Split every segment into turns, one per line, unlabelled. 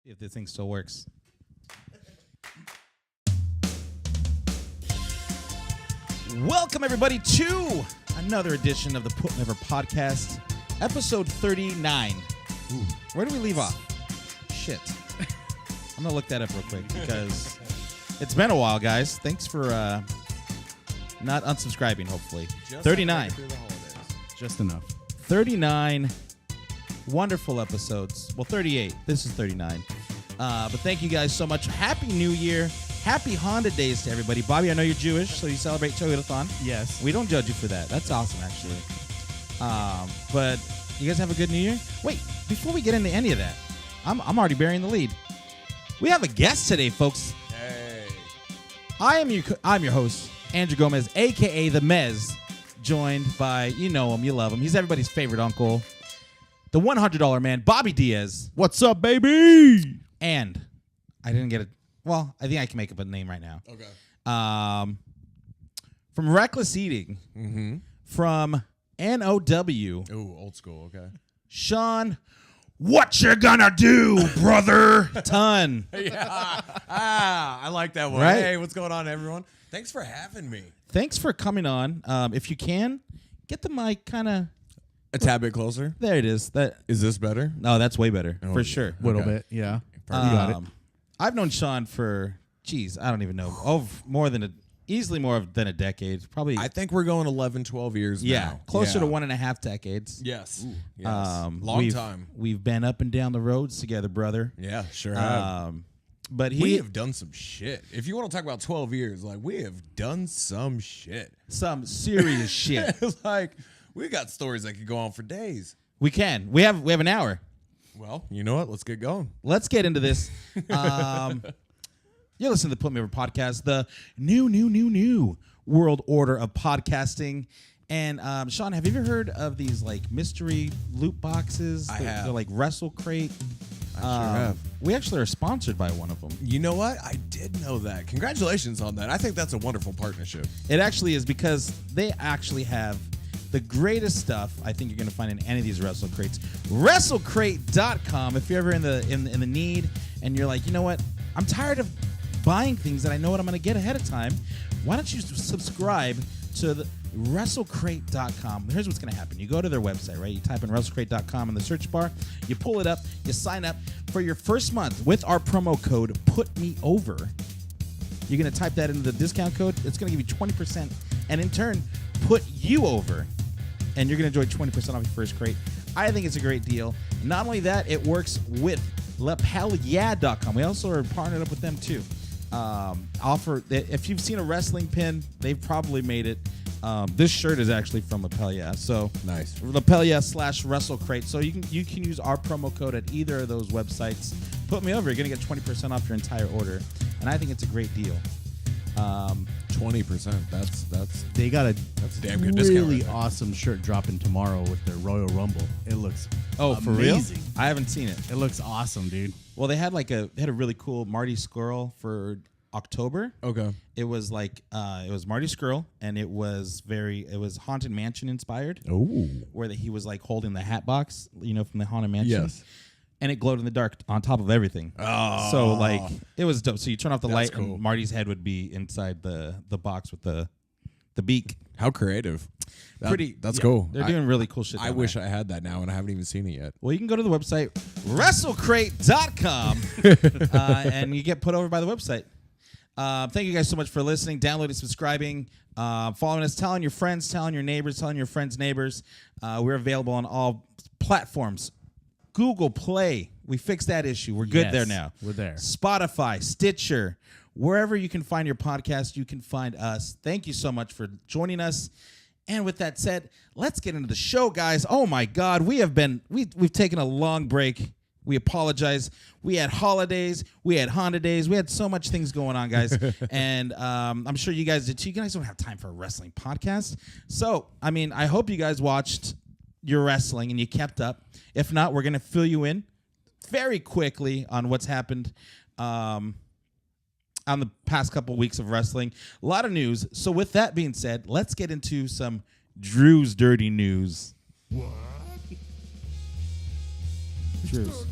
If this thing still works. Welcome, everybody, to another edition of the Put Never Podcast, episode 39. Ooh. Where do we leave off? Shit. I'm going to look that up real quick because it's been a while, guys. Thanks for not unsubscribing, hopefully.
Just
39.
Through the holidays.
Just enough.
39 wonderful episodes. Well, 38. This is 39. But thank you guys so much. Happy New Year. Happy Honda Days to everybody. Bobby, I know you're Jewish, so you celebrate Toyotathon.
Yes.
We don't judge you for that. That's awesome, actually. But you guys have a good New Year? Wait, before we get into any of that, I'm already bearing the lead. We have a guest today, folks.
Hey.
I'm your host, Andrew Gomez, a.k.a. The Mez, joined by, you know him, you love him. He's everybody's favorite uncle, the $100 man, Bobby Diaz.
What's up, baby?
And I didn't get it. Well, I think I can make up a name right now.
Okay.
From Reckless Eating, from NOW,
Ooh, old school. Okay.
Sean, what you gonna do, brother? Ton.
Yeah. I like that one.
Right?
Hey, what's going on, everyone? Thanks for having me.
Thanks for coming on. If you can, get the mic kind of.
A tad bit closer.
There it is.
Is this better?
No, that's way better for
yeah.
sure.
A little
Okay.
bit, yeah.
You
got it.
I've known Sean for, I don't even know, easily more than a decade. Probably,
I think we're going 11, 12 years now.
closer to
Yeah.
1.5 decades.
Yes. Yes.
Long
time.
We've been up and down the roads together, brother.
Yeah, sure have.
But
We have done some shit. If you want to talk about 12 years, like, we have done some shit.
some serious shit.
Like, we got stories that could go on for days.
We can. We have an hour.
Well, you know what? Let's get going.
Let's get into this. You're listening to the Put Me Over podcast, the new world order of podcasting. And Sean, have you ever heard of these like mystery loot boxes?
I have.
They're like Wrestle Crate.
I sure have.
We actually are sponsored by one of them.
You know what? I did know that. Congratulations on that. I think that's a wonderful partnership.
It actually is because they actually have the greatest stuff I think you're going to find in any of these Wrestle Crates. WrestleCrate.com. If you're ever in the need and you're like, you know what? I'm tired of buying things that I know what I'm going to get ahead of time. Why don't you subscribe to the WrestleCrate.com? Here's what's going to happen. You go to their website, right? You type in WrestleCrate.com in the search bar. You pull it up. You sign up for your first month with our promo code PUTMEOVER. You're going to type that into the discount code. It's going to give you 20%, and in turn, put you over. And you're going to enjoy 20% off your first crate. I think it's a great deal. Not only that, it works with lapelyeah.com. We also are partnered up with them too. If you've seen a wrestling pin, they've probably made it. This shirt is actually from Lapel Yeah. So
Nice.
Lapel Yeah /WrestleCrate. So you can use our promo code at either of those websites. Put me over. You're going to get 20% off your entire order. And I think it's a great deal.
20%. That's
They got a
damn good discount
really
right there.
awesome shirt dropping tomorrow with their Royal Rumble. It looks
For real?
amazing.
I haven't seen it.
It looks awesome, dude.
Well, they had a really cool Marty Scurll for October.
okay.
It was like it was Marty Scurll, and it was Haunted Mansion inspired,
Oh.
where he was like holding the hat box, from the Haunted Mansion.
Yes.
And it glowed in the dark on top of everything.
Oh.
So like it was dope. So you turn off the light,
cool.
and Marty's head would be inside the box with the beak.
How creative. That's
Yeah,
cool.
They're doing really cool shit.
I wish I had that now, and I haven't even seen it yet.
Well, you can go to the website, WrestleCrate.com, and you get put over by the website. Thank you guys so much for listening, downloading, subscribing, following us, telling your friends, telling your neighbors, telling your friends' neighbors. We're available on all platforms. Google Play, we fixed that issue. We're good
Yes,
there now.
we're there.
Spotify, Stitcher, wherever you can find your podcast, you can find us. Thank you so much for joining us. And with that said, let's get into the show, guys. Oh my God, we've taken a long break. We apologize. We had holidays. We had Honda Days. We had so much things going on, guys. And I'm sure you guys did too. You guys don't have time for a wrestling podcast. So, I hope you guys watched your wrestling and you kept up. If not, we're going to fill you in very quickly on what's happened on the past couple weeks of wrestling. A lot of news. So with that being said, let's get into some Drew's dirty news. Drew's.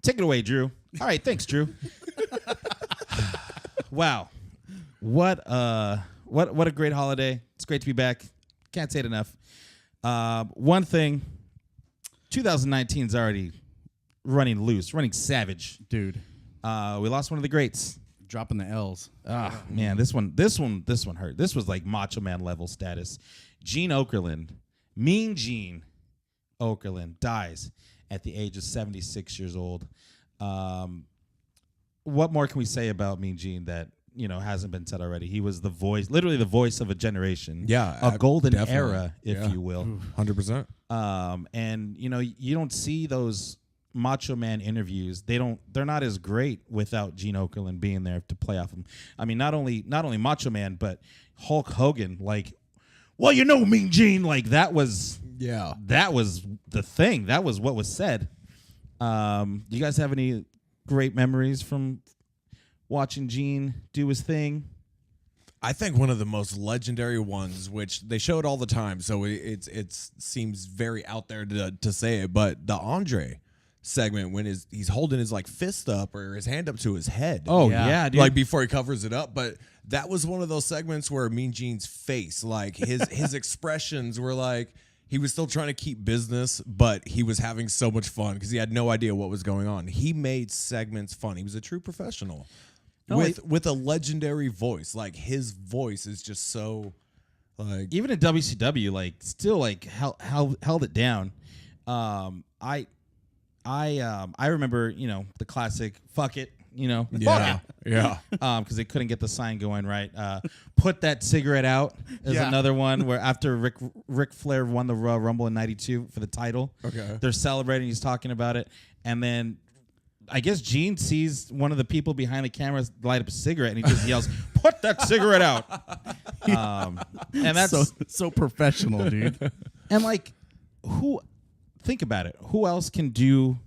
Take it away, Drew. All right, thanks, Drew. Wow, what a great holiday! It's great to be back. Can't say it enough. One thing, 2019 is already running loose, running savage,
Dude.
We lost one of the greats.
Dropping the L's.
Ah, man, this one hurt. This was like Macho Man level status. Gene Okerlund, Mean Gene Okerlund, dies at the age of 76 years old. What more can we say about Mean Gene that hasn't been said already? He was the voice, literally the voice of a generation.
Yeah,
a golden
definitely.
era, if you will.
100%.
And you don't see those Macho Man interviews. They're not as great without Gene Okerlund being there to play off him. I mean, not only Macho Man, but Hulk Hogan. Like, well, Mean Gene. Like that was the thing. That was what was said. You guys have any great memories from watching Gene do his thing?
I think one of the most legendary ones, which they show it all the time, so it seems very out there to say it, but the Andre segment when he's holding his like fist up or his hand up to his head.
Oh yeah, dude.
Like before he covers it up. But that was one of those segments where Mean Gene's face, like his expressions were like he was still trying to keep business, but he was having so much fun because he had no idea what was going on. He made segments fun. He was a true professional with a legendary voice. Like his voice is just so like
even in WCW, like still like held it down. I remember, the classic "fuck it,"
yeah,
because they couldn't get the sign going right. Put that cigarette out is another one where after Ric Flair won the Royal Rumble in '92 for the title, they're celebrating. He's talking about it, and then I guess Gene sees one of the people behind the camera light up a cigarette, and he just yells, "Put that cigarette out!" And that's
so professional, dude.
And like, think about it. Who else can do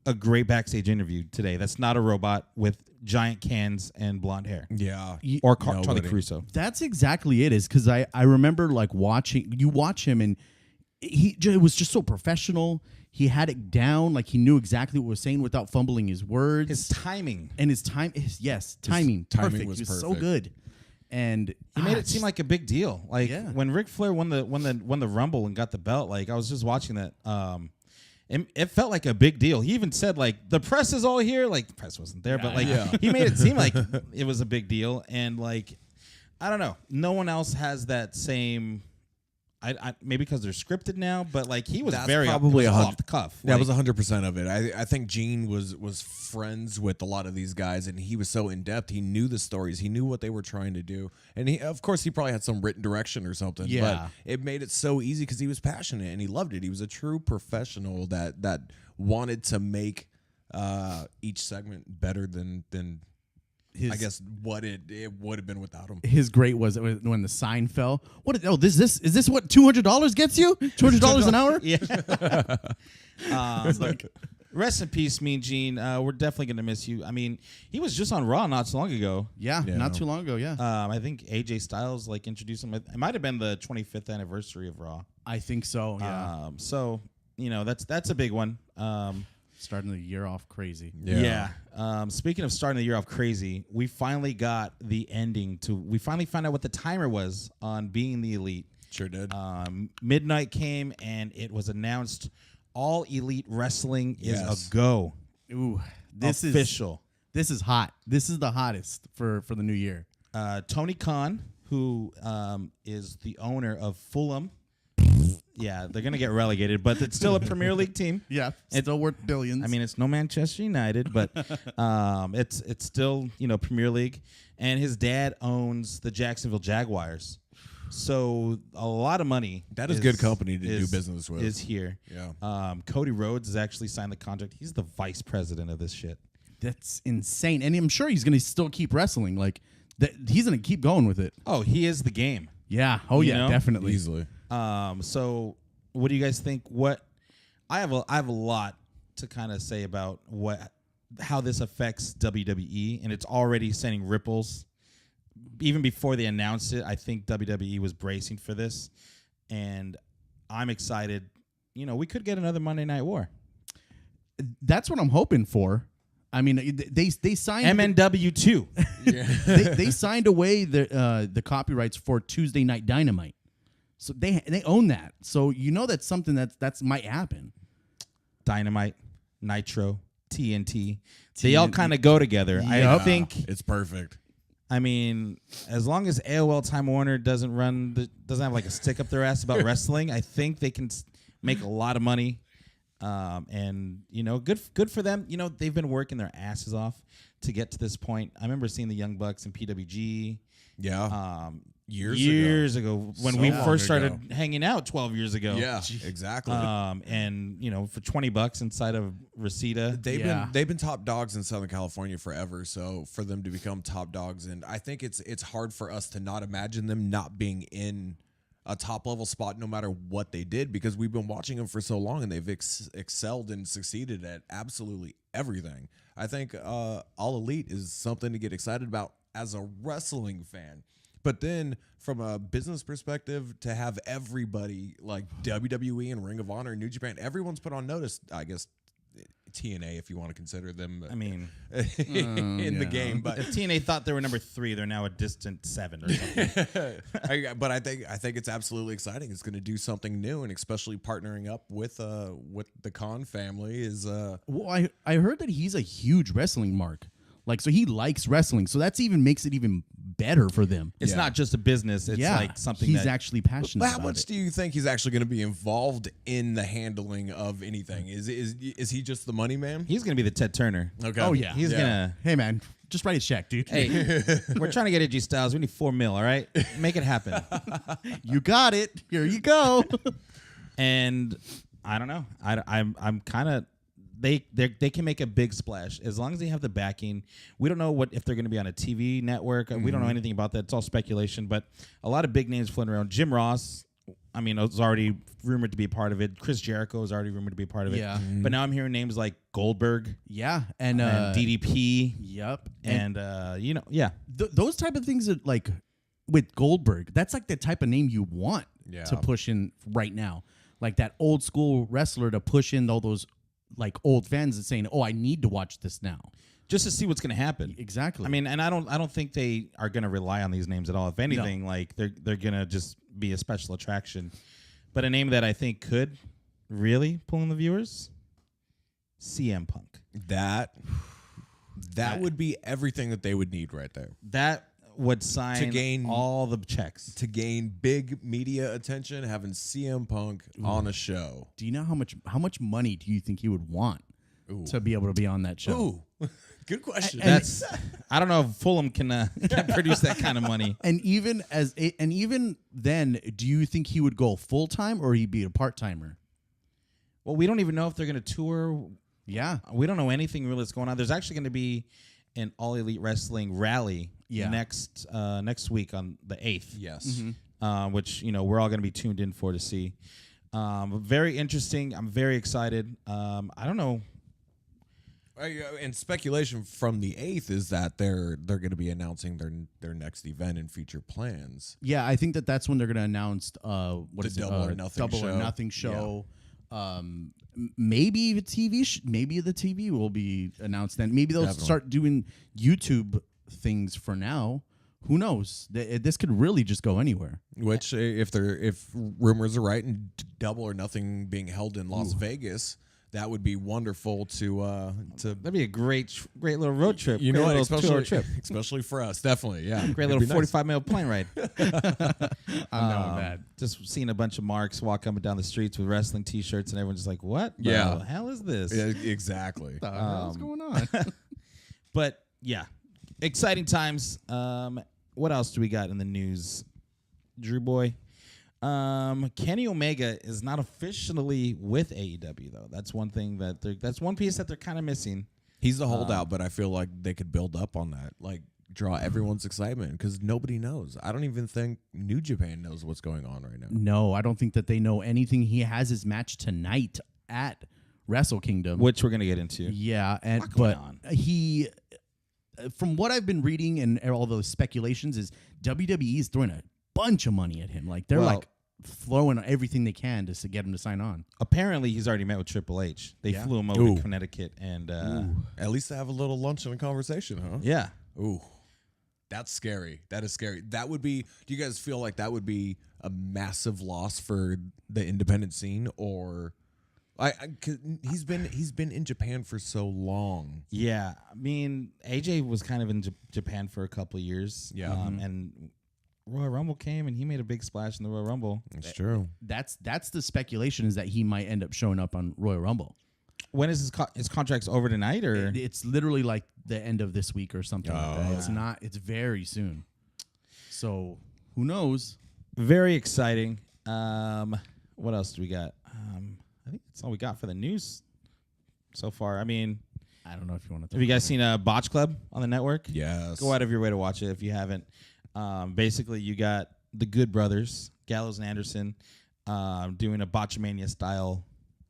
a great backstage interview today that's not a robot with giant cans and blonde hair?
Yeah.
Or Charlie Caruso.
That's exactly it. Is because I remember like watch him and it was just so professional. He had it down, like he knew exactly what he was saying without fumbling his words.
His timing.
And timing.
Timing
Perfect.
was
he was
perfect.
so good. And
he made it seem like a big deal. Like when Ric Flair won the Rumble and got the belt, like I was just watching that. It felt like a big deal. He even said like the press is all here. Like the press wasn't there, but like he made it seem like it was a big deal. And like I don't know, no one else has that same. I maybe because they're scripted now, but like he was
probably
off the cuff.
That was 100% of it. I think Gene was friends with a lot of these guys, and he was so in depth. He knew the stories. He knew what they were trying to do, and he probably had some written direction or something.
Yeah,
but it made it so easy because he was passionate and he loved it. He was a true professional that wanted to make each segment better than. I guess what it would have been without him.
His great was when the sign fell. Is this what $200 gets you? $200 an hour?
Yeah. Look, rest in peace, Mean Gene. We're definitely gonna miss you. I mean, he was just on Raw not so long ago.
Yeah, not too long ago. Yeah.
I think AJ Styles like introduced him. It might have been the 25th anniversary of Raw.
I think so. Yeah.
So that's a big one.
Starting the year off crazy.
Yeah. Speaking of starting the year off crazy, we finally got the ending we finally found out what the timer was on Being the Elite.
Sure did.
Midnight came and it was announced All Elite Wrestling is a go.
Ooh, this is official. This is hot. This is the hottest for the new year.
Tony Khan, who is the owner of Fulham. Yeah, they're going to get relegated, but it's still a Premier League team.
Yeah, it's still worth billions.
I mean, it's no Manchester United, but it's still, Premier League. And his dad owns the Jacksonville Jaguars. So a lot of money.
That is good company to do business with.
Is here.
Yeah.
Cody Rhodes has actually signed the contract. He's the vice president of this shit.
That's insane. And I'm sure he's going to still keep wrestling. Like, he's going to keep going with it.
Oh, he is the game.
Yeah. Oh, yeah, definitely.
Easily.
So what do you guys think? I have a lot to kind of say about how this affects WWE, and it's already sending ripples. Even before they announced it, I think WWE was bracing for this, and I'm excited. You know, we could get another Monday Night War.
That's what I'm hoping for. I mean, they signed
MNW 2.
they signed away the copyrights for Tuesday Night Dynamite, so they own that. So you know that's something that's might happen.
Dynamite, Nitro, TNT. They all kind of go together. I think
it's perfect.
I mean, as long as AOL Time Warner doesn't have like a stick up their ass about wrestling, I think they can make a lot of money. And you know, good for them. You know, they've been working their asses off to get to this point. I remember seeing the Young Bucks in PWG.
Yeah.
Years ago when
So
we
long
first
ago.
started hanging out 12 years ago.
Yeah, exactly.
And you know, for $20 inside of Reseda.
They've been top dogs in Southern California forever. So for them to become top dogs, and I think it's hard for us to not imagine them not being in a top level spot no matter what they did, because we've been watching them for so long and they've excelled and succeeded at absolutely everything. I think All Elite is something to get excited about as a wrestling fan. But then from a business perspective, to have everybody like WWE and Ring of Honor and New Japan, everyone's put on notice, I guess, TNA, if you want to consider them,
I mean,
in the game. But
if TNA thought they were number 3, they're now a distant 7 or something.
but I think it's absolutely exciting. It's going to do something new, and especially partnering up with the Khan family is.
Well, I heard that he's a huge wrestling mark. Like, so he likes wrestling. So that's even makes it even better for them.
It's not just a business. It's like something
he's
that
actually passionate
How
about
much
it.
do you think he's actually going to be involved in the handling of anything? Is he just the money man?
he's going to be the Ted Turner.
Okay.
Oh, yeah.
He's gonna.
Hey, man, just write a check, dude.
Hey, we're trying to get AJ Styles. We need $4 million. All right, make it happen.
You got it. Here you go.
And I don't know. I'm kind of. They can make a big splash as long as they have the backing. We don't know if they're going to be on a TV network. We don't know anything about that. It's all speculation. But a lot of big names floating around. Jim Ross, I mean, was already rumored to be a part of it. Chris Jericho is already rumored to be a part of it.
Yeah.
But now I'm hearing names like Goldberg
Yeah. And
DDP.
Yep.
And you know, yeah.
Those type of things are like with Goldberg, that's like the type of name you want to push in right now. Like that old school wrestler to push in all those like old fans and saying, "Oh, I need to watch this now."
Just to see what's going to happen.
Exactly.
I mean, and I don't think they are going to rely on these names at all. If anything, like they're going to just be a special attraction. But a name that I think could really pull in the viewers, CM Punk.
That would be everything that they would need right there.
That would sign
To gain-
all the checks.
To gain big media attention, having CM Punk on a show.
do you know how much money do you think he would want to be able to be on that show?
Ooh, good question.
That's I don't know if Fulham can produce that kind of money.
And even then, do you think he would go full time or he'd be a part timer?
Well, we don't even know if they're going to tour.
Yeah.
We don't know anything really that's going on. There's actually going to be an All Elite Wrestling rally next week on the 8th.
Yes.
Which, you know, we're all going to be tuned in for to see. Very interesting. I'm very excited. I don't know.
And speculation from the 8th is that they're going to be announcing their next event and future plans.
Yeah, I think that's when they're going to announce
The Double or Nothing
Double
show.
or Nothing show. Maybe the TV. Maybe the TV will be announced then. Maybe they'll
Definitely.
start doing YouTube things for now. Who knows? This could really just go anywhere.
Which, if rumors are right, and Double or Nothing being held in Las Vegas, that would be wonderful to.
That'd be a great little road trip.
You know
Great
what?
little tour trip.
Especially for us, definitely. Yeah,
Great
It'd
little
be nice.
45-minute plane ride.
I'm knowing that.
Just seeing a bunch of marks walk up and down the streets with wrestling T-shirts, and everyone's just like, "What
Yeah.
the hell is this?"
Yeah, exactly.
What's going on?
But yeah, exciting times. What else do we got in the news, Drew boy? Kenny Omega is not officially with AEW though. That's one thing that's one piece that they're kind of missing.
He's the holdout, but I feel like they could build up on that, like draw everyone's excitement, because nobody knows. I don't even think New Japan knows what's going on right now.
No, I don't think that they know anything. He has his match tonight at Wrestle Kingdom,
Which we're gonna get into.
yeah,
What's going
but
on?
he, from what I've been reading and all those speculations, is WWE is throwing a bunch of money at him. Like they're
Well,
like throwing everything they can just to get him to sign on.
Apparently, he's already met with Triple H. They flew him over to Connecticut, and
At least they have a little lunch and a conversation, huh?
yeah.
Ooh, that's scary. That is scary. That would be. Do you guys feel like that would be a massive loss for the independent scene, or? 'Cause he's been in Japan for so long.
Yeah, I mean, AJ was kind of in Japan for a couple of years.
Yeah.
And Royal Rumble came, and he made a big splash in the Royal Rumble.
It's true.
That's the speculation, is that he might end up showing up on Royal Rumble.
When is his contract's over tonight, or
It's literally like the end of this week or something like that.
Oh.
It's not. It's very soon. So who knows?
very exciting. What else do we got? I think that's all we got for the news so far. I mean,
I don't know if you want to.
have you guys seen Botch Club on the network?
Yes.
Go out of your way to watch it if you haven't. Basically, you got the Good Brothers, Gallows and Anderson, doing a Botchamania style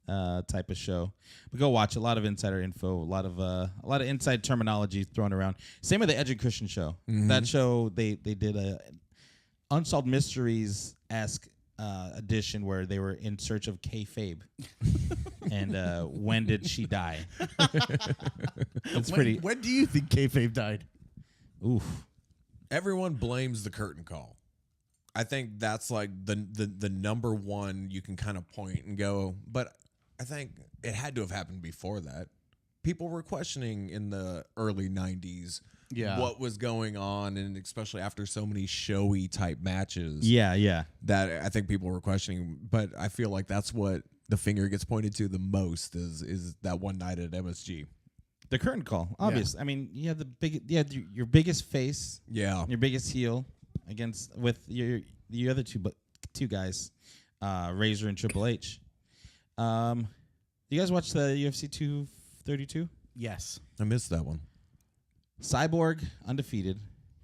type of show. But go watch a lot of insider info, a lot of inside terminology thrown around. Same with the Edge and Christian show. That show they did a Unsolved Mysteries esque edition where they were in search of kayfabe. And when did she die? It's pretty.
When do you think kayfabe died?
Oof.
Everyone blames the curtain call. I think that's like the number one you can kind of point and go, but I think it had to have happened before that. People were questioning in the early 90s what was going on, and especially after so many showy type matches.
Yeah.
That I think people were questioning, but I feel like that's what the finger gets pointed to the most is that one night at MSG.
The curtain call, obvious. I mean, you have your biggest face, your biggest heel with your other two guys, Razor and Triple H. You guys watch the UFC 232?
Yes.
I missed that one.
Cyborg undefeated,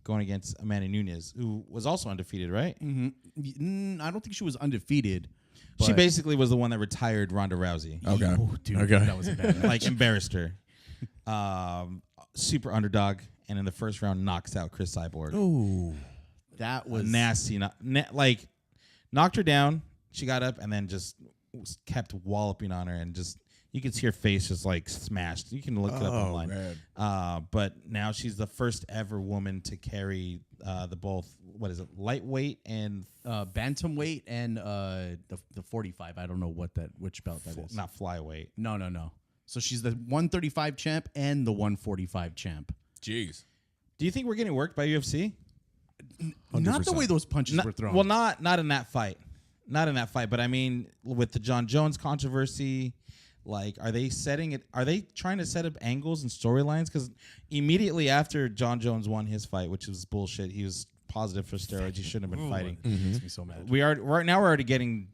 going against Amanda Nunes, who was also undefeated, right?
Mm-hmm. I don't think she was undefeated.
She basically was the one that retired Ronda Rousey.
Okay.
Oh, dude,
Okay.
that was a bad match.
Like embarrassed her. Super underdog, and in the first round knocks out Chris Cyborg.
Ooh.
That was
Nasty. Like knocked her down. She got up and then just kept walloping on her, and just you could see her face just like smashed. You can look it up online.
Man.
But now she's the first ever woman to carry the both. What is it? Lightweight and
bantamweight and the 45. I don't know which belt that is.
not flyweight.
No. So she's the 135 champ and the 145 champ.
Jeez.
Do you think we're getting worked by UFC?
100%.
Not the way those punches were thrown.
Well, not in that fight. Not in that fight, but I mean, with the John Jones controversy, like, are they trying to set up angles and storylines? Because immediately after John Jones won his fight, which was bullshit, he was positive for steroids. He shouldn't have been fighting.
Makes me so mad.
We're already getting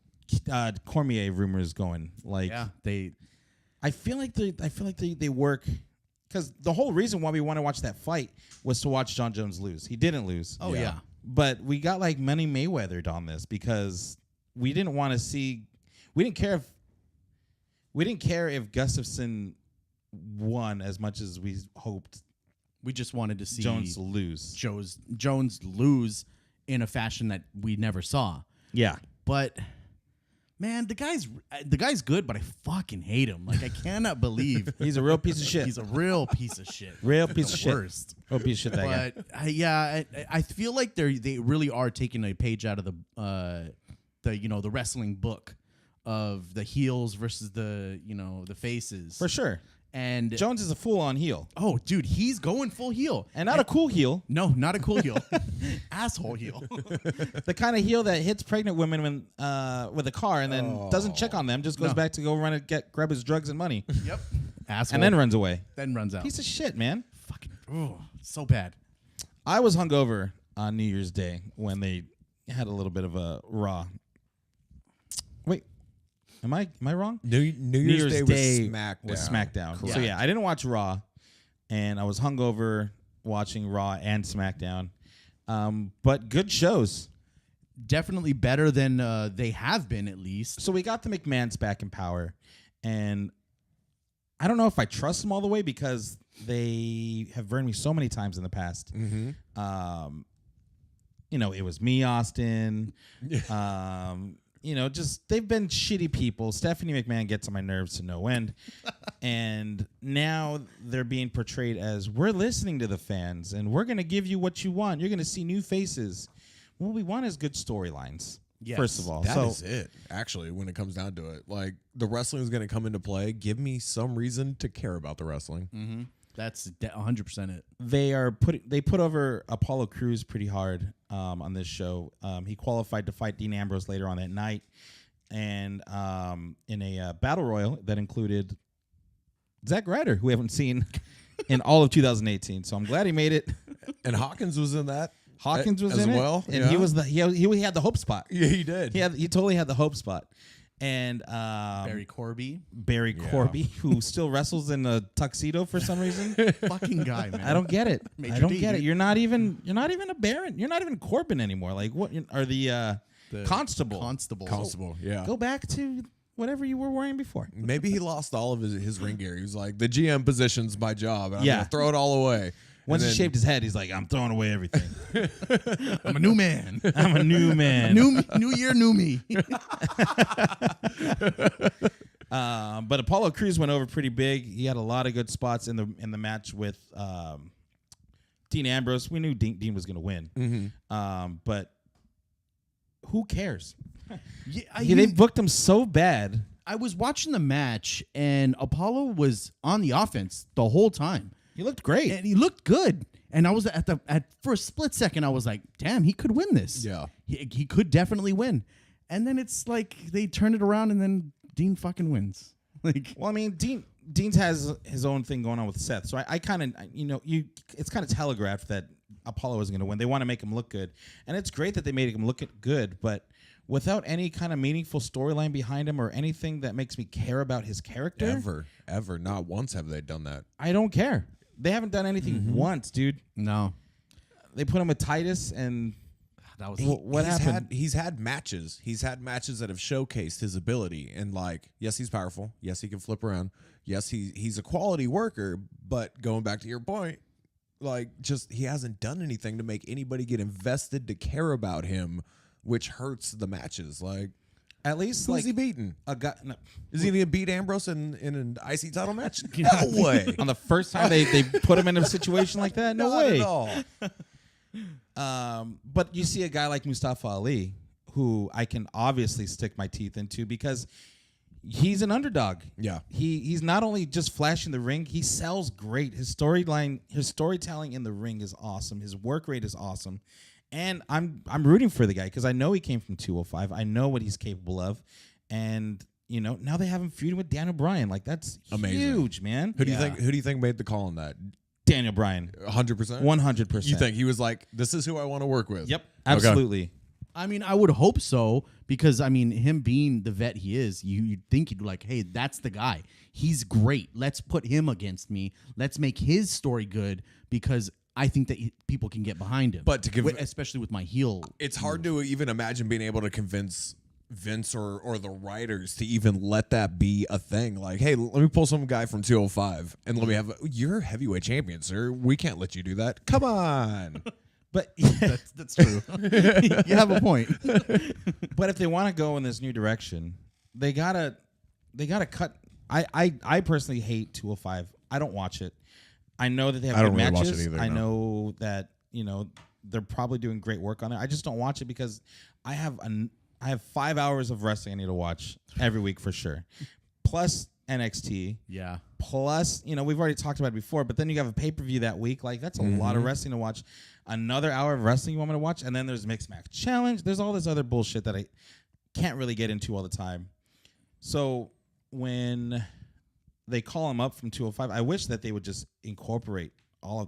Cormier rumors going. Like,
Yeah,
I feel like they work. Because the whole reason why we want to watch that fight was to watch John Jones lose. He didn't lose.
Oh yeah.
But we got like Money Mayweathered on this because we didn't want to see. We didn't care if Gustafsson won as much as we hoped.
We just wanted to see
Jones lose.
Jones lose in a fashion that we never saw.
Yeah.
But man, the guy's good, but I fucking hate him. Like, I cannot believe
He's a real piece of shit.
he's a real piece of shit.
Real piece of shit.
Worst.
Real piece of shit, that guy.
But I feel like they really are taking a page out of the wrestling book of the heels versus the faces.
For sure.
And
Jones is a full-on heel.
oh, dude, he's going full heel.
And not a cool heel.
No, not a cool heel. Asshole heel.
The kind of heel that hits pregnant women with a car and then doesn't check on them, just goes back to go run and grab his drugs and money.
Yep. Asshole.
And then runs away.
Then runs out.
Piece of shit, man.
Fucking so bad.
I was hungover on New Year's Day when they had a little bit of a Raw. Wait, am I wrong?
New Year's Day was SmackDown.
So yeah, I didn't watch Raw, and I was hungover watching Raw and SmackDown. But good shows.
Definitely better than they have been, at least.
So we got the McMahons back in power, and I don't know if I trust them all the way because they have burned me so many times in the past.
Mm-hmm.
It was me, Austin. just they've been shitty people. Stephanie McMahon gets on my nerves to no end. And now they're being portrayed as, we're listening to the fans and we're going to give you what you want. You're going to see new faces. What we want is good storylines.
Yes.
First of all,
That is it, actually, when it comes down to it. Like, the wrestling is going to come into play. Give me some reason to care about the wrestling.
Mm-hmm. That's 100% it.
They put over Apollo Crews pretty hard on this show. He qualified to fight Dean Ambrose later on that night, and in a battle royal that included Zack Ryder, who we haven't seen in all of 2018. So I'm glad he made it.
And Hawkins was in that.
Hawkins was
as
in
well,
it, and he was he had the hope spot.
Yeah, he did.
He totally had the hope spot. And
Barry Corby,
Corby, who still wrestles in a tuxedo for some reason.
fucking guy, man.
I don't get it.
Major
I don't
D,
get it.
dude.
You're not even a Baron. You're not even Corbin anymore. Like what are the Constable?
Constable, yeah.
Go back to whatever you were wearing before.
Maybe he lost all of his ring gear. He was like, the GM position's my job. And I'm
Yeah.
going to throw it all away.
Once he shaved his head, he's like, I'm throwing away everything.
I'm a new man.
I'm a new man.
New year, new me.
But Apollo Crews went over pretty big. He had a lot of good spots in the match with Dean Ambrose. We knew Dean was going to win.
Mm-hmm.
But who cares?
Yeah,
They booked him so bad.
I was watching the match, and Apollo was on the offense the whole time.
He looked great.
And he looked good. And I was for a split second, I was like, damn, he could win this.
Yeah.
He could definitely win. And then it's like they turn it around and then Dean fucking wins. Like,
Well, I mean, Dean's has his own thing going on with Seth. So I kind of, it's kind of telegraphed that Apollo is going to win. They want to make him look good. And it's great that they made him look good, but without any kind of meaningful storyline behind him or anything that makes me care about his character.
Ever. Not once have they done that.
I don't care. They haven't done anything once, dude.
no.
They put him with Titus, and
That was
what happened?
He's had matches. He's had matches that have showcased his ability. And like, yes, he's powerful. Yes, he can flip around. Yes, he's a quality worker. But going back to your point, like, just he hasn't done anything to make anybody get invested to care about him, which hurts the matches. Like,
At least
who's
like
he beating?
a guy. No.
Is he going to beat Ambrose in an IC title match? No way.
On the first time they put him in a situation like that, no
Not
way.
at all.
But you see a guy like Mustafa Ali, who I can obviously stick my teeth into because he's an underdog.
Yeah.
He's not only just flash in the ring, he sells great. His storytelling in the ring is awesome. His work rate is awesome. And I'm rooting for the guy because I know he came from 205. I know what he's capable of. And, now they have him feuding with Daniel Bryan. Like, that's
Amazing.
huge, man.
Who do you think made the call on that?
Daniel Bryan.
100%?
100%.
You think he was like, this is who I want to work with?
Yep. Absolutely.
I mean, I would hope so because, I mean, him being the vet he is, you'd think he'd be like, hey, that's the guy. He's great. Let's put him against me. Let's make his story good because I think that people can get behind him.
But to
especially with my heel.
It's hard to even imagine being able to convince Vince or the writers to even let that be a thing. Like, hey, let me pull some guy from 205 and let me have you're heavyweight champion, sir. We can't let you do that. Come on.
But
That's true. You have a point.
but if they want to go in this new direction, they gotta cut. I personally hate 205. I don't watch it. I know that they have
I
good
don't really watch
matches.
it either,
I
no.
know that they're probably doing great work on it. I just don't watch it because I have 5 hours of wrestling I need to watch every week for sure. Plus NXT.
Yeah.
Plus, we've already talked about it before, but then you have a pay-per-view that week. Like, that's a lot of wrestling to watch. Another hour of wrestling you want me to watch, and then there's Mixed Match Challenge. There's all this other bullshit that I can't really get into all the time. So when they call him up from 205, I wish that they would just incorporate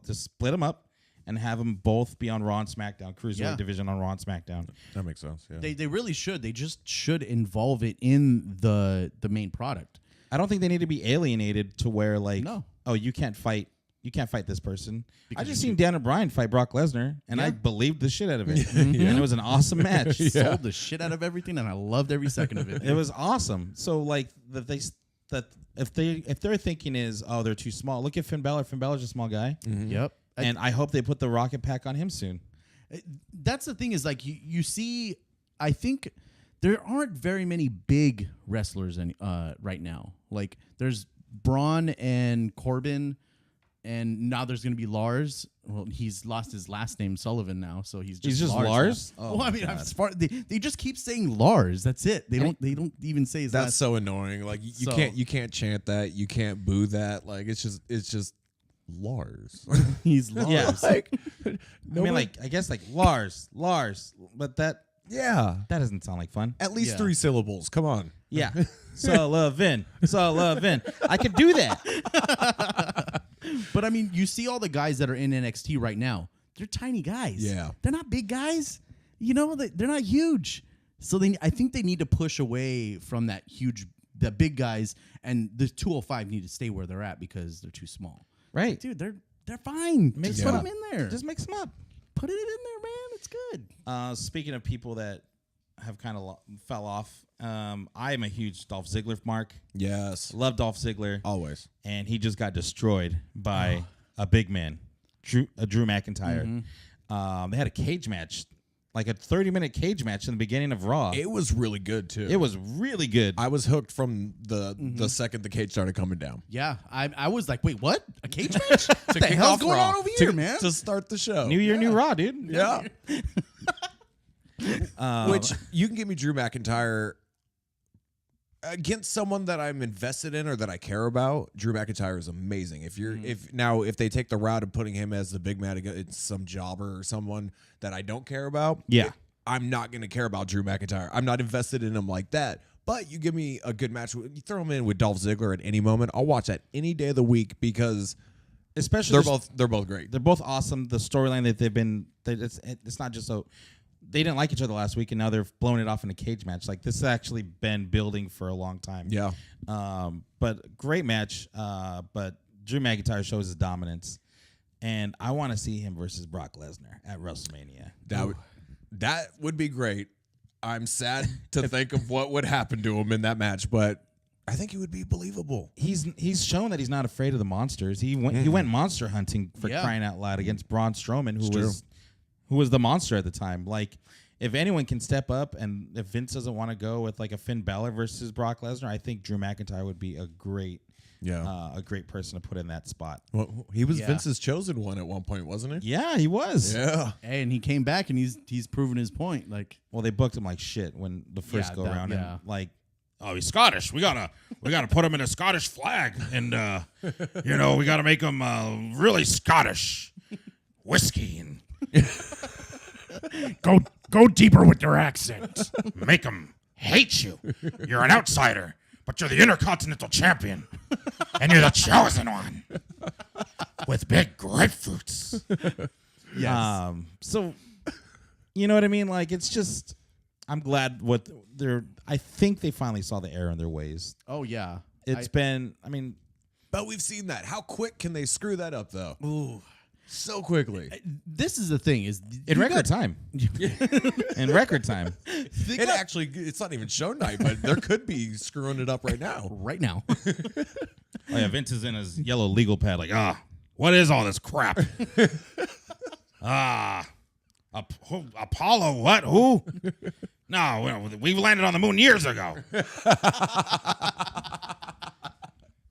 just split them up and have them both be on Raw and SmackDown, Cruiserweight division on Raw and SmackDown.
That makes sense. Yeah.
They really should. They just should involve it in the main product.
I don't think they need to be alienated to where
No.
you can't fight this person.
Because
I just seen Daniel Bryan fight Brock Lesnar, and I believed the shit out of it.
Yeah.
And it was an awesome match.
Sold the shit out of everything, and I loved every second of it.
It was awesome. So like if their thinking is, oh, they're too small. Look at Finn Balor. Finn Balor's a small guy,
Yep.
and I hope they put the rocket pack on him soon.
That's the thing is like you see, I think there aren't very many big wrestlers right now. Like there's Braun and Corbin, and now there's gonna be Lars. Well, he's lost his last name, Sullivan, now, so he's just
Lars.
now. Well, I mean, they just keep saying Lars. That's it. They don't even say his
That's
last.
so annoying. Like you can't chant that. You can't boo that. Like it's just Lars.
He's Lars.
Yeah.
Like,
I mean, like I guess like Lars, but that doesn't sound like fun.
At least 3 syllables. Come on.
Yeah. Sullivan. I could do that.
But I mean, you see all the guys that are in NXT right now. They're tiny guys.
Yeah.
They're not big guys. You know, they're not huge. So I think they need to push away from the big guys, and the 205 need to stay where they're at because they're too small.
Right.
Dude, they're fine.
Mix
Just
them
put
up.
them in there.
Just mix them up.
Put it in there, man. It's good.
Speaking of people that have kind of fell off, I am a huge Dolph Ziggler mark.
Yes.
Love Dolph Ziggler.
Always.
And he just got destroyed by a big man, Drew McIntyre. They had a cage match, like a 30-minute cage match in the beginning of Raw.
It was really good too.
It was really good.
I was hooked from the second the cage started coming down.
Yeah, I was like, wait, what? A cage match? What the
kick
hell's
off
going
Raw.
on over here, man?
To start the show.
New Year, New Raw, dude.
Yeah. Which you can give me Drew McIntyre against someone that I'm invested in or that I care about. Drew McIntyre is amazing. If they take the route of putting him as the big man against some jobber or someone that I don't care about, I'm not going to care about Drew McIntyre. I'm not invested in him like that. But you give me a good match, you throw him in with Dolph Ziggler at any moment, I'll watch that any day of the week because
especially
they're both great.
They're both awesome. The storyline that they've been, it's not just so. They didn't like each other last week, and now they're blowing it off in a cage match. Like this has actually been building for a long time.
Yeah.
But great match. But Drew McIntyre shows his dominance, and I want to see him versus Brock Lesnar at WrestleMania.
That would be great. I'm sad to think of what would happen to him in that match, but I think it would be believable.
He's shown that he's not afraid of the monsters. He went monster hunting for crying out loud against Braun Strowman, who was the monster at the time. Like, if anyone can step up, and if Vince doesn't want to go with like a Finn Balor versus Brock Lesnar, I think Drew McIntyre would be a great person to put in that spot.
Well, he was Vince's chosen one at one point, wasn't he?
Yeah, he was.
Yeah.
Hey, and he came back and he's proven his point. Like,
well, they booked him like shit when the first go around,
yeah.
and like, oh, he's Scottish. We gotta put him in a Scottish flag, and we gotta make him really Scottish whiskey and go deeper with your accent. Make them hate you. You're an outsider, but you're the Intercontinental Champion, and you're the chosen one with big grapefruits.
yes.
So, you know what I mean? Like, it's just, I'm glad I think they finally saw the error in their ways.
Oh yeah.
But we've seen that. How quick can they screw that up, though? Ooh. So quickly.
This is the thing is
In record time. In record time.
It's not even show night, but there could be screwing it up right now.
Right now.
Oh yeah, Vince is in his yellow legal pad like, what is all this crap? Apollo what? Who? No, we landed on the moon years ago.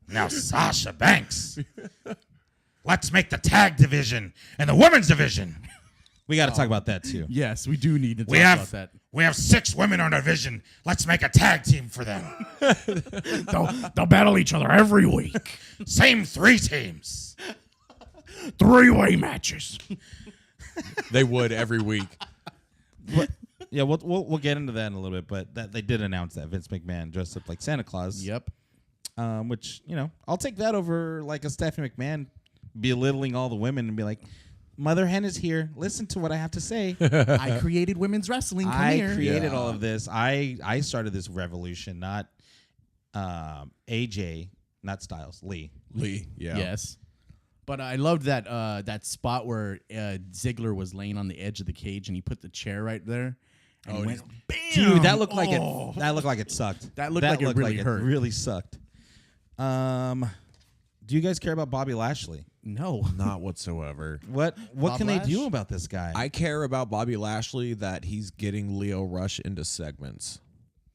Now Sasha Banks. Let's make the tag division and the women's division. We got to talk about that too.
Yes, we do need to talk about that.
We have 6 women in our division. Let's make a tag team for them.
They'll battle each other every week.
Same 3 teams.
3-way matches.
They would every week.
Yeah, we'll get into that in a little bit, but that they did announce that Vince McMahon dressed up like Santa Claus.
Yep.
Which, I'll take that over like a Stephanie McMahon belittling all the women and be like, Mother Hen is here. Listen to what I have to say.
I created women's wrestling.
I created all of this. I started this revolution, not AJ, not Styles, Lee.
Yeah.
Yes. But I loved that spot where Ziggler was laying on the edge of the cage and he put the chair right there. And he went, bam!
Dude, that looked like it. That looked like it sucked.
That looked like it really hurt.
It really sucked. Do you guys care about Bobby Lashley?
No,
not whatsoever.
What can they do about this guy?
I care about Bobby Lashley that he's getting Lio Rush into segments.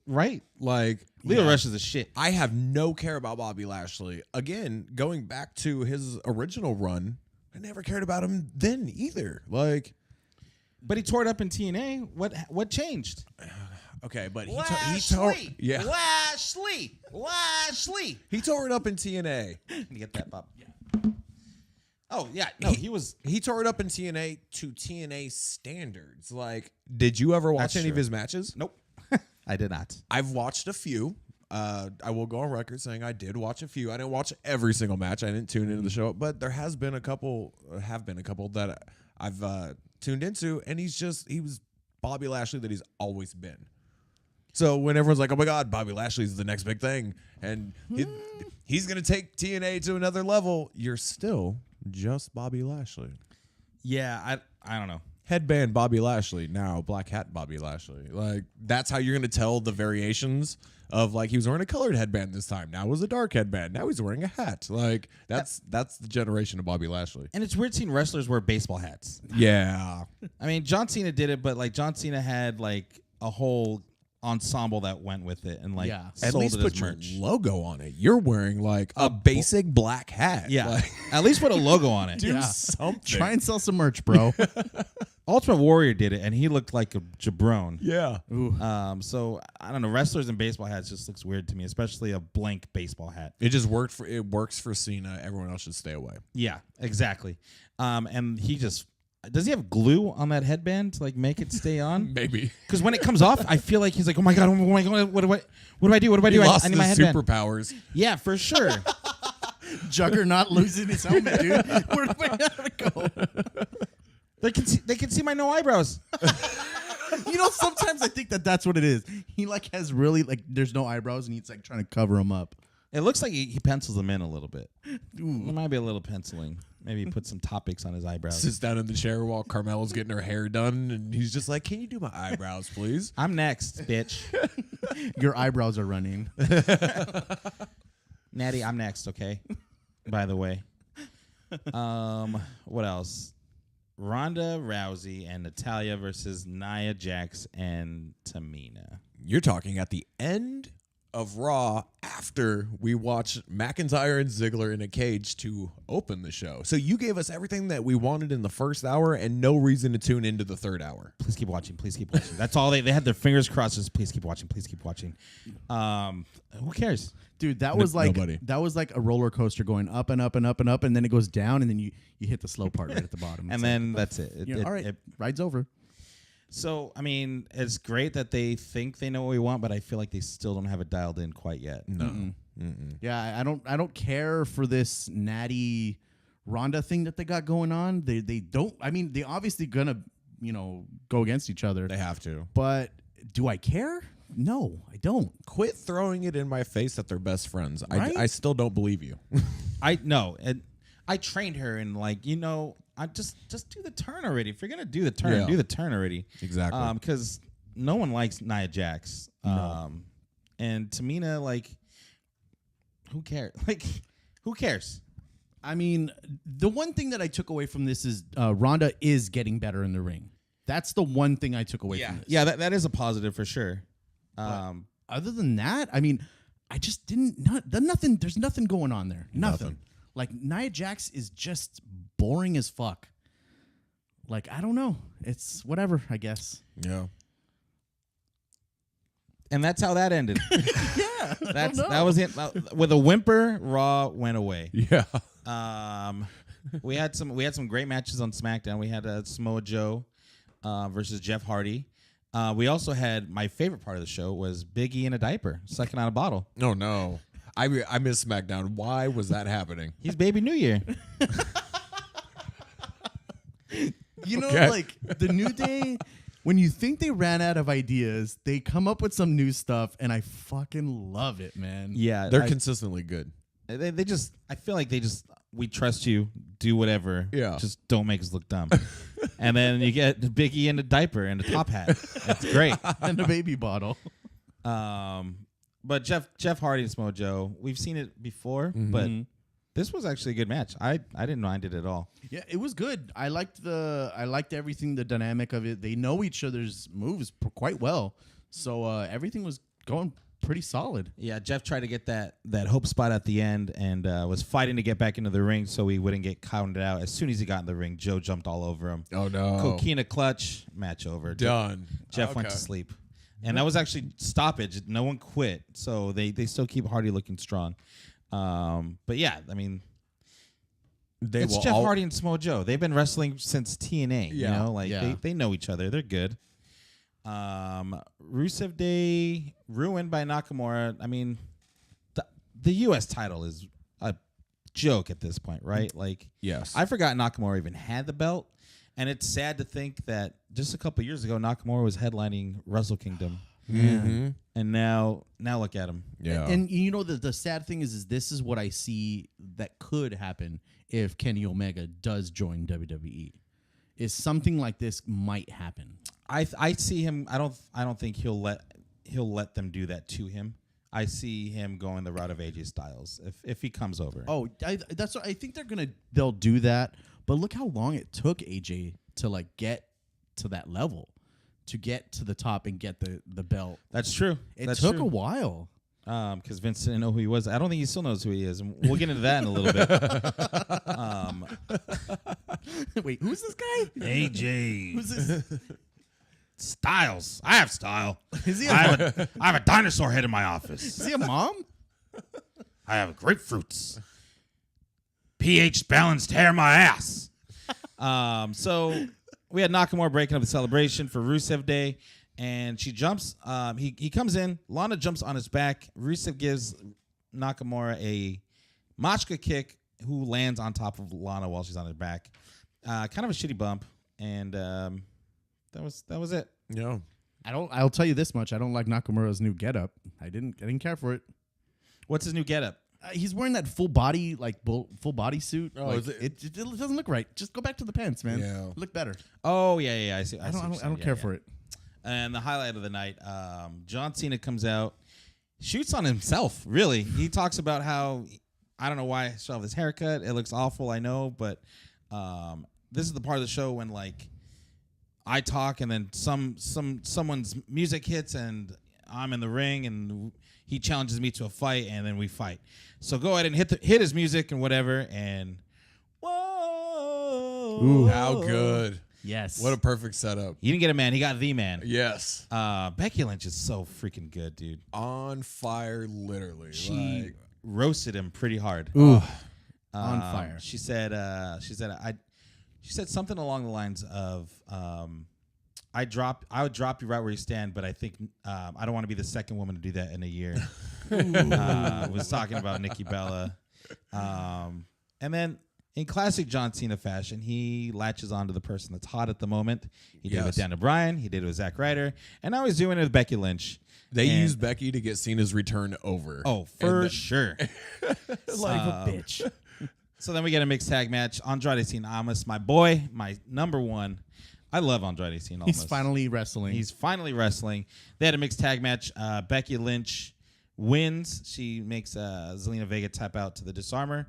Right.
Like
Leo Rush is a shit.
I have no care about Bobby Lashley. Again, going back to his original run, I never cared about him then either. Like,
but he tore it up in TNA. What changed?
okay, but
Lashley.
Yeah.
Lashley.
He tore it up in TNA.
Can you get that, Bob? Yeah. Oh yeah, no,
He tore it up in TNA to TNA standards. Like, did you ever watch
That's
any of
true.
his matches?
Nope. I did not.
I've watched a few. I will go on record saying I did watch a few. I didn't watch every single match. I didn't tune into the show, but there have been a couple that I've tuned into, and he was Bobby Lashley that he's always been. So when everyone's like, "Oh my God, Bobby Lashley's the next big thing," and he's gonna take TNA to another level, you're still just Bobby Lashley.
Yeah, I don't know.
Headband Bobby Lashley, now black hat Bobby Lashley. Like, that's how you're gonna tell the variations of, like, he was wearing a colored headband this time. Now it was a dark headband. Now he's wearing a hat. Like, that's the generation of Bobby Lashley.
And it's weird seeing wrestlers wear baseball hats.
Yeah.
I mean, John Cena did it, but like John Cena had like a whole ensemble that went with it, and like
At
sold
least
it
put
as
your
merch.
logo on it. You're wearing like a basic black hat.
Yeah,
Like,
at least put a logo on it.
do something.
Try and sell some merch, bro.
Ultimate Warrior did it, and he looked like a jabron.
Yeah.
So I don't know. Wrestlers in baseball hats just looks weird to me, especially a blank baseball hat.
It works for Cena. Everyone else should stay away.
Yeah, exactly. And he just does he have glue on that headband to like make it stay on?
Maybe.
Because when it comes off, I feel like he's like, oh my god, what do I do?
He lost
I need
his
my headband.
superpowers.
Yeah, for sure.
Juggernaut losing his helmet, dude. Where do I gotta go?
They can see my no eyebrows.
You know, sometimes I think that's what it is. He like has really like there's no eyebrows and he's like trying to cover them up.
It looks like he pencils them in a little bit. There might be a little penciling. Maybe put some topics on his eyebrows.
Sits down in the chair while Carmelo's getting her hair done, and he's just like, "Can you do my eyebrows, please?"
I'm next, bitch.
Your eyebrows are running.
Natty, I'm next, okay? By the way. What else? Ronda Rousey and Natalya versus Nia Jax and Tamina.
You're talking at the end of Raw after we watched McIntyre and Ziggler in a cage to open the show. So you gave us everything that we wanted in the first hour and no reason to tune into the third hour.
Please keep watching. Please keep watching. That's all they had their fingers crossed. Just please keep watching. Please keep watching. Who cares?
Dude, that was like
nobody.
that was like a roller coaster going up and up and up and up, and then it goes down, and then you hit the slow part right at the bottom.
And then that's it.
all right, ride's over.
So, I mean, it's great that they think they know what we want, but I feel like they still don't have it dialed in quite yet.
No.
Yeah, I don't care for this Natty Ronda thing that they got going on. They don't. I mean, they obviously gonna go against each other.
They have to.
But do I care? No, I don't.
Quit throwing it in my face that they're best friends.
Right?
I still don't believe you.
I know. And I trained her and I just do the turn already. If you're gonna do the turn, do the turn already.
Exactly.
Because no one likes Nia Jax. And Tamina, like, who cares? Like, who cares?
I mean, the one thing that I took away from this is Ronda is getting better in the ring. That's the one thing I took away from this.
Yeah, that is a positive for sure.
Other than that, I mean, I just nothing. There's nothing going on there. Nothing. Like Nia Jax is just boring as fuck. Like, I don't know. It's whatever, I guess.
Yeah.
And that's how that ended.
Yeah.
That was it. With a whimper, Raw went away.
Yeah.
We had some great matches on SmackDown. We had Samoa Joe versus Jeff Hardy. We also had my favorite part of the show was Big E in a diaper, sucking on a bottle.
Oh no. I miss SmackDown. Why was that happening?
He's Baby New Year.
You know, like the New Day, when you think they ran out of ideas, they come up with some new stuff, and I fucking love it, man.
Yeah,
They're consistently good.
They just. I feel like we trust you. Do whatever.
Yeah.
Just don't make us look dumb. And then you get the Big E in a diaper and a top hat. That's great.
And a baby bottle.
But Jeff Hardy and Samoa Joe, we've seen it before, but this was actually a good match. I didn't mind it at all.
Yeah, it was good. I liked everything, the dynamic of it. They know each other's moves quite well, so everything was going pretty solid.
Yeah, Jeff tried to get that hope spot at the end and was fighting to get back into the ring so he wouldn't get counted out. As soon as he got in the ring, Joe jumped all over him.
Oh, no.
Coquina clutch, match over.
Done.
Jeff went to sleep. And that was actually stoppage. No one quit. So they still keep Hardy looking strong. But yeah, I mean, it's Jeff Hardy and Samoa Joe. They've been wrestling since TNA.
Yeah.
You know, like they know each other. They're good. Rusev Day ruined by Nakamura. I mean, the U.S. title is a joke at this point, right? Like,
yes,
I forgot Nakamura even had the belt, and it's sad to think that just a couple years ago Nakamura was headlining Wrestle Kingdom,
mm-hmm.
and now look at him.
Yeah,
and you know the sad thing is this is what I see that could happen if Kenny Omega does join WWE. Is something like this might happen.
I see him. I don't think he'll let them do that to him. I see him going the route of AJ Styles if he comes over.
Oh, that's what I think they'll do that. But look how long it took AJ to like get to that level, to get to the top and get the belt.
That's true.
It took a while.
Because Vince didn't know who he was. I don't think he still knows who he is, and we'll get into that in a little bit.
Wait, who's this guy?
AJ.
Who's this?
Styles. I have style.
Is he?
I have a dinosaur head in my office.
Is he a mom?
I have grapefruits. pH balanced hair in my ass. So we had Nakamura breaking up the celebration for Rusev Day. And she jumps. He comes in. Lana jumps on his back. Rusev gives Nakamura a Machka kick, who lands on top of Lana while she's on his back. Kind of a shitty bump, and that was it.
Yeah.
I'll tell you this much. I don't like Nakamura's new getup. I didn't care for it.
What's his new getup?
He's wearing that full body full body suit.
Oh,
like,
is
it doesn't look right. Just go back to the pants, man.
Yeah.
Look better.
Oh yeah. I see.
I don't care for it.
And the highlight of the night, John Cena comes out, shoots on himself, really. He talks about how, I don't know why I still have this haircut. It looks awful, I know, but this is the part of the show when, like, I talk and then someone's music hits and I'm in the ring and he challenges me to a fight and then we fight. So go ahead and hit his music and whatever, and whoa.
Ooh.
How good.
Yes.
What a perfect setup.
He didn't get a man. He got the man.
Yes.
Becky Lynch is so freaking good, dude.
On fire, literally.
She roasted him pretty hard.
Ooh. On fire.
She said something along the lines of I would drop you right where you stand, but I think I don't want to be the second woman to do that in a year. Was talking about Nikki Bella. And then in classic John Cena fashion, he latches onto the person that's hot at the moment. He did it with Daniel Bryan. He did it with Zack Ryder. And now he's doing it with Becky Lynch.
They used Becky to get Cena's return over.
Oh, for sure.
Like a bitch.
So then we get a mixed tag match. Andrade Cien Almas, my boy, my number one. I love Andrade Cien Almas.
He's finally wrestling.
They had a mixed tag match. Becky Lynch wins. She makes Zelina Vega tap out to the disarmer.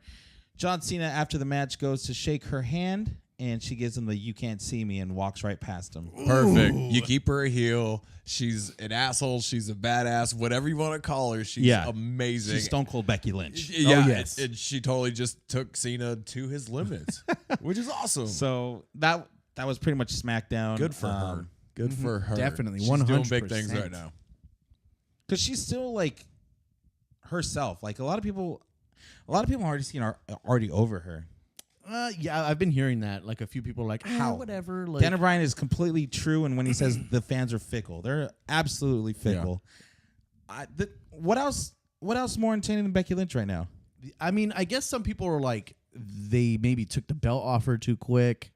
John Cena, after the match, goes to shake her hand, and she gives him the "you can't see me" and walks right past him.
Perfect. You keep her a heel. She's an asshole. She's a badass. Whatever you want to call her, she's amazing.
She's Stone Cold Becky Lynch.
Yeah,
oh, yes.
And she totally just took Cena to his limits, which is awesome.
So that was pretty much SmackDown.
Good for her. Good for her.
Definitely,
she's
100%.
doing big things right now.
Because she's still like herself. Like a lot of people already seen are already over her.
Yeah, I've been hearing that. Like a few people are like,
how?
Whatever. Like,
Daniel Bryan is completely true, and when he says the fans are fickle, they're absolutely fickle. Yeah. What else more entertaining than Becky Lynch right now?
I mean, I guess some people are like, they maybe took the belt off her too quick,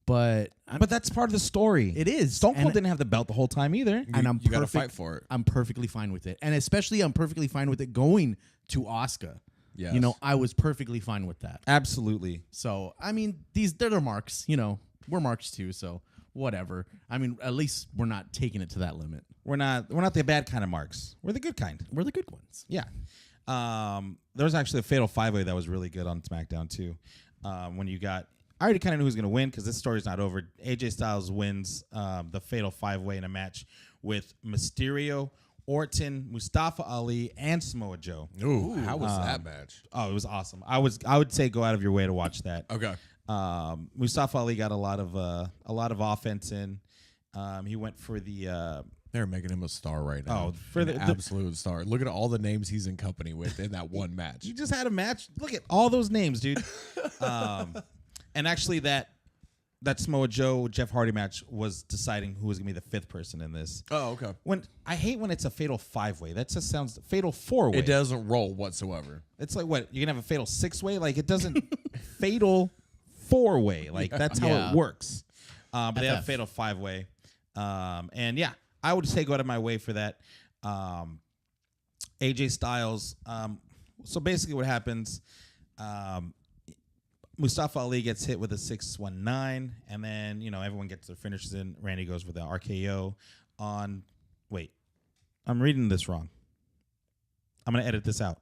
but
that's part of the story.
It is.
Stone Cold didn't have the belt the whole time either.
And
you got to fight for it.
I'm perfectly fine with it. And especially I'm perfectly fine with it going to Asuka.
Yes.
You know, I was perfectly fine with that.
Absolutely.
So, I mean, they're their marks. You know, we're marks too, so whatever. I mean, at least we're not taking it to that limit.
We're not the bad kind of marks. We're the good kind.
We're the good ones.
Yeah. There was actually a Fatal 5-Way that was really good on SmackDown too. When you got, I already kind of knew who was going to win because this story's not over. AJ Styles wins the Fatal 5-Way in a match with Mysterio, Orton, Mustafa Ali, and Samoa Joe.
Ooh, how was that match?
Oh, it was awesome. I would say go out of your way to watch that.
Okay.
Mustafa Ali got a lot of offense in. He went for the.
They're making him a star right now.
Oh, for the
absolute star. Look at all the names he's in company with in that one match.
You just had a match. Look at all those names, dude. And actually, that Samoa Joe Jeff Hardy match was deciding who was gonna be the fifth person in this.
Oh, okay.
I hate when it's a fatal 5-way. That just sounds fatal 4-way.
It doesn't roll whatsoever.
It's like what you're gonna have a fatal 6-way. Like it doesn't fatal 4-way. Like that's how it works. But they have a fatal 5-way. And yeah, I would say go out of my way for that. AJ Styles. So basically, what happens? Mustafa Ali gets hit with a 619, and then everyone gets their finishes in. Randy goes with the RKO on. Wait, I'm reading this wrong. I'm gonna edit this out.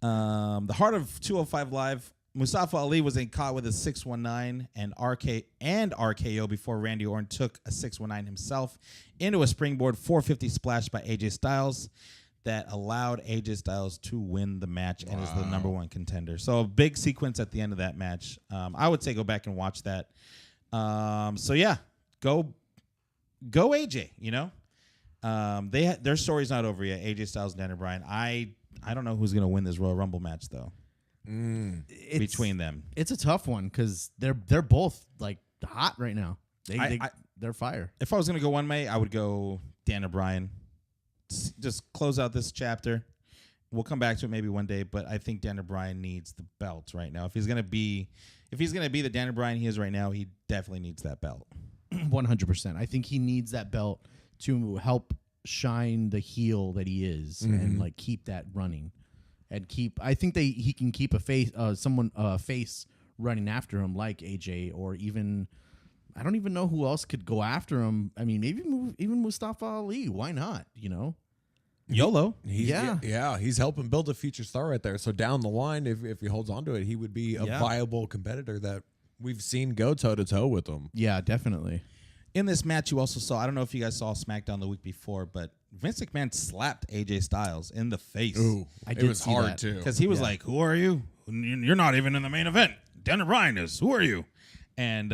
The Heart of 205 Live. Mustafa Ali was caught with a 619 and RKO before Randy Orton took a 619 himself into a springboard 450 splash by AJ Styles that allowed AJ Styles to win the match and is the #1 contender. So a big sequence at the end of that match. I would say go back and watch that. So yeah, go AJ. Their story's not over yet. AJ Styles and Daniel Bryan. I don't know who's gonna win this Royal Rumble match though. Between them,
it's a tough one because they're both like hot right now. They're fire.
If I was gonna go one way, I would go Daniel Bryan. Just close out this chapter. We'll come back to it maybe one day, but I think Daniel Bryan needs the belt right now. If he's gonna be the Daniel Bryan he is right now, he definitely needs that belt.
100%. I think he needs that belt to help shine the heel that he is and like keep that running. And I think he can keep a face, face running after him like AJ, or even, I don't even know who else could go after him. I mean, maybe even Mustafa Ali. Why not?
YOLO.
He's helping build a future star right there. So down the line, if he holds on to it, he would be a viable competitor that we've seen go toe to toe with him.
Yeah, definitely.
In this match, you also saw, I don't know if you guys saw Smackdown the week before, but Vince McMahon slapped AJ Styles in the face.
Ooh, it was hard too.
Because he was like, "Who are you? You're not even in the main event. Daniel Bryan is. Who are you?" And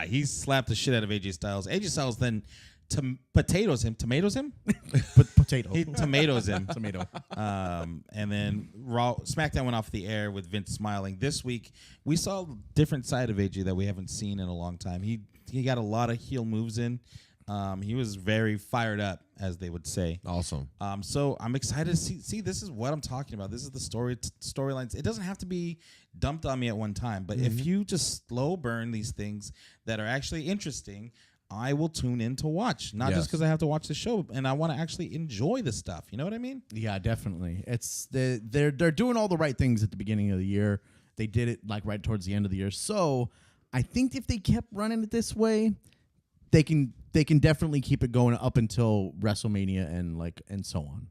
he slapped the shit out of AJ Styles. AJ Styles then tomatoes him.
Potato.
He tomatoes him.
Tomato.
And then SmackDown went off the air with Vince smiling. This week, we saw a different side of AJ that we haven't seen in a long time. He got a lot of heel moves in. He was very fired up, as they would say.
Awesome.
So I'm excited to see. This is what I'm talking about. This is the storylines. It doesn't have to be dumped on me at one time, but if you just slow burn these things that are actually interesting, I will tune in to watch. Not just because I have to watch the show, and I want to actually enjoy the stuff. You know what I mean?
Yeah, definitely. They're doing all the right things at the beginning of the year. They did it like right towards the end of the year. So I think if they kept running it this way, they can definitely keep it going up until WrestleMania and so on.